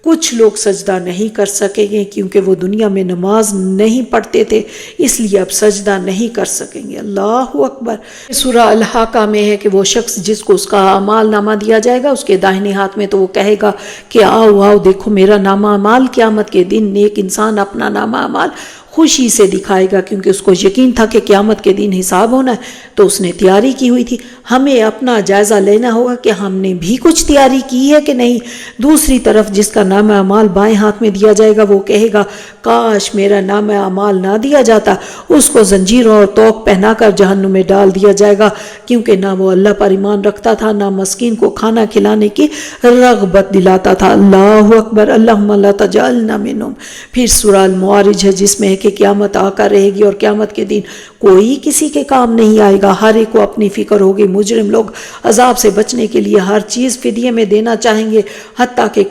کچھ لوگ سجدہ نہیں کر سکیں گے کیونکہ وہ دنیا میں نماز نہیں پڑھتے تھے، اس لیے اب سجدہ نہیں کر سکیں گے۔ اللہ اکبر۔ سورہ الحاقہ میں ہے کہ وہ شخص جس کو اس کا اعمال نامہ دیا جائے گا اس کے داہنے ہاتھ میں، تو وہ کہے گا کہ آؤ آؤ دیکھو میرا نامہ اعمال۔ قیامت کے دن نیک انسان اپنا نامہ اعمال خوشی سے دکھائے گا کیونکہ اس کو یقین تھا کہ قیامت کے دن حساب ہونا ہے، تو اس نے تیاری کی ہوئی تھی۔ ہمیں اپنا جائزہ لینا ہوگا کہ ہم نے بھی کچھ تیاری کی ہے کہ نہیں۔ دوسری طرف جس کا نامہ اعمال بائیں ہاتھ میں دیا جائے گا وہ کہے گا کاش میرا نامہ اعمال نہ دیا جاتا۔ اس کو زنجیروں اور طوق پہنا کر جہنم میں ڈال دیا جائے گا کیونکہ نہ وہ اللہ پر ایمان رکھتا تھا، نہ مسکین کو کھانا کھلانے کی رغبت دلاتا تھا۔ اللہ اکبر۔ اللہم لا تجعلنا منہم۔ پھر سورہ المعارج ہے جس میں ہے کہ قیامت آ کر رہے گی اور قیامت کے دن کوئی کسی کے کام نہیں آئے گا، ہر ایک کو اپنی فکر ہوگی۔ مجرم لوگ عذاب سے بچنے کے لیے ہر چیز فدیے میں دینا چاہیں گے، حتیٰ کہ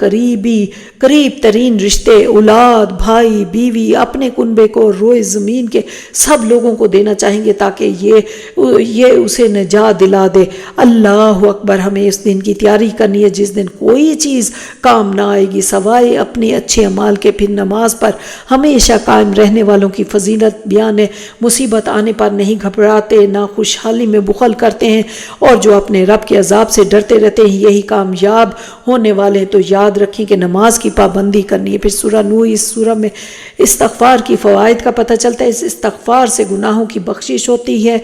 قریب ترین رشتے، اولاد، بھائی، بیوی، اپنے کنبے کو، روئے زمین کے سب لوگوں کو دینا چاہیں گے تاکہ یہ اسے نجات دلا دے۔ اللہ اکبر۔ ہمیں اس دن کی تیاری کرنی ہے جس دن کوئی چیز کام نہ آئے گی سوائے اپنے اچھے اعمال کے۔ پھر نماز پر ہمیشہ قائم رہنے والوں کی فضیلت بیان ہے۔ مصیبت آنے پر نہیں گھبراتے، نہ خوشحالی میں بخل کرتے ہیں، اور جو اپنے رب کے عذاب سے ڈرتے رہتے ہیں یہی کامیاب ہونے والے ہیں۔ تو یاد رکھیں کہ نماز کی پابندی کرنی ہے۔ پھر سورہ نوح، اس سورہ میں استغفار کی فوائد کا پتہ چلتا ہے۔ اس استغفار سے گناہوں کی بخشش ہوتی ہے،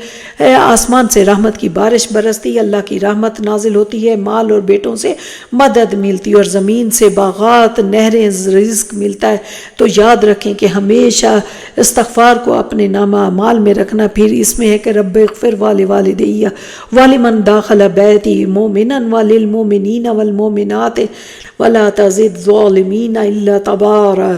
آسمان سے رحمت کی بارش برستی ہے، اللہ کی رحمت نازل ہوتی ہے، مال اور بیٹوں سے مدد ملتی ہے اور زمین سے باغات، نہریں، رزق ملتا ہے۔ تو یاد رکھیں کہ ہمیشہ استغفار کو اپنے نامہ اعمال میں رکھنا۔ پھر اس میں ہے کہ رب اغفر ولوالدی ولمن داخل بیتی مومنا وللمؤمنین والمؤمنات ولا تزد الظالمین الا تبارا۔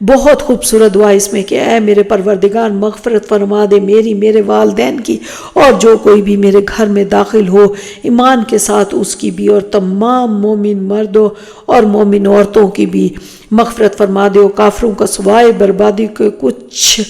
بہت خوبصورت دعا اس میں کہ اے میرے پروردگار مغفرت فرما دے میرے والدین کی اور جو کوئی بھی میرے گھر میں داخل ہو ایمان کے ساتھ اس کی بھی، اور تمام مومن مردوں اور مومن عورتوں کی بھی مغفرت فرما دے، اور کافروں کا سوائے بربادی کے کچھ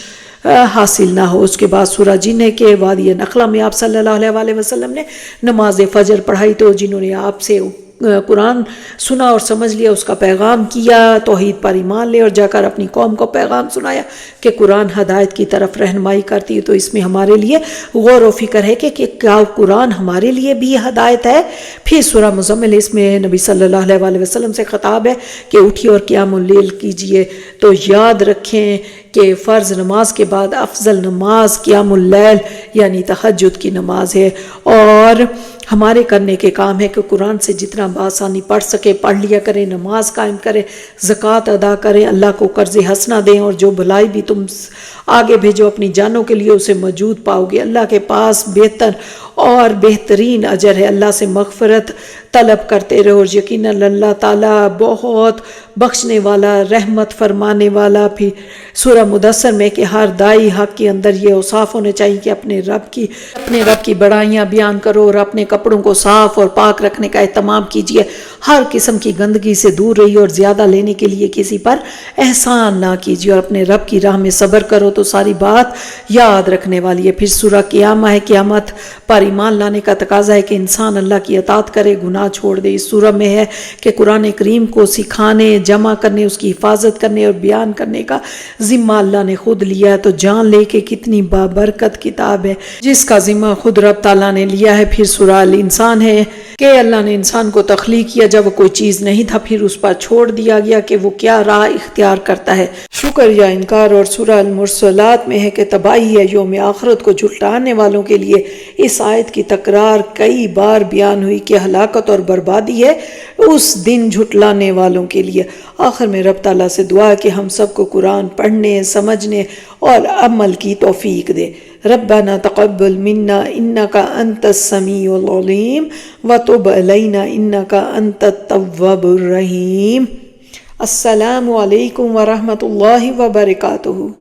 حاصل نہ ہو۔ اس کے بعد سورہ جن ہے کہ وادی نخلا میں آپ صلی اللہ علیہ وسلم نے نماز فجر پڑھائی، تو جنہوں نے آپ سے قرآن سنا اور سمجھ لیا، اس کا پیغام کیا، توحید پر ایمان لے اور جا کر اپنی قوم کو پیغام سنایا کہ قرآن ہدایت کی طرف رہنمائی کرتی ہے، تو اس میں ہمارے لیے غور و فکر ہے کہ کیا قرآن ہمارے لیے بھی ہدایت ہے۔ پھر سورہ مزمل، اس میں نبی صلی اللہ علیہ وآلہ وسلم سے خطاب ہے کہ اٹھیے اور قیام اللیل کیجئے، تو یاد رکھیں کہ فرض نماز کے بعد افضل نماز قیام اللیل یعنی تہجد کی نماز ہے، اور ہمارے کرنے کے کام ہے کہ قرآن سے جتنا بآسانی پڑھ سکے پڑھ لیا کریں، نماز قائم کریں، زکوٰۃ ادا کریں، اللہ کو قرض حسنہ دیں، اور جو بھلائی بھی تم آگے بھیجو اپنی جانوں کے لیے اسے موجود پاؤ گے۔ اللہ کے پاس بہتر اور بہترین اجر ہے، اللہ سے مغفرت طلب کرتے رہو، اور یقیناً اللہ تعالیٰ بہت بخشنے والا، رحمت فرمانے والا۔ پھر سورہ مدثر میں کہ ہر دائی حق کے اندر یہ اوصاف ہونے چاہیے کہ اپنے رب کی بڑائیاں بیان کرو اور اپنے کپڑوں کو صاف اور پاک رکھنے کا اہتمام کیجیے، ہر قسم کی گندگی سے دور رہیے، اور زیادہ لینے کے لیے کسی پر احسان نہ کیجیے، اور اپنے رب کی راہ میں صبر کرو تو ساری بات یاد رکھنے والی ہے۔ پھر سورہ قیامہ ہے، قیامت پر ایمان لانے کا تقاضا ہے کہ انسان اللہ کی اطاعت کرے، گناہ چھوڑ دے۔ اس سورہ میں ہے کہ قرآن کریم کو سکھانے، جمع کرنے، اس کی حفاظت کرنے اور بیان کرنے کا ذمہ اللہ نے خود لیا ہے، تو جان لے کہ کتنی بابرکت کتاب ہے جس کا ذمہ خود رب تعالیٰ نے لیا ہے۔ پھر سورہ الانسان ہے کہ اللہ نے انسان کو تخلیق کیا جب وہ کوئی چیز نہیں تھا، پھر اس پر چھوڑ دیا گیا کہ وہ کیا راہ اختیار کرتا ہے، شکر یا انکار۔ اور سورہ المرسلات میں ہے کہ تباہی ہے یوم آخرت کو جھٹلانے والوں کے لیے۔ اس آیت کی تکرار کئی بار بیان ہوئی کہ ہلاکت اور بربادی ہے اس دن جھٹلانے والوں کے لیے۔ آخر میں رب تعالیٰ سے دعا ہے کہ ہم سب کو قرآن پڑھنے، سمجھنے اور عمل کی توفیق دے۔ ربنا تقبل منا انك انت السميع العليم وتب علينا انك انت التواب الرحيم۔ السلام علیکم ورحمۃ اللہ وبرکاتہ۔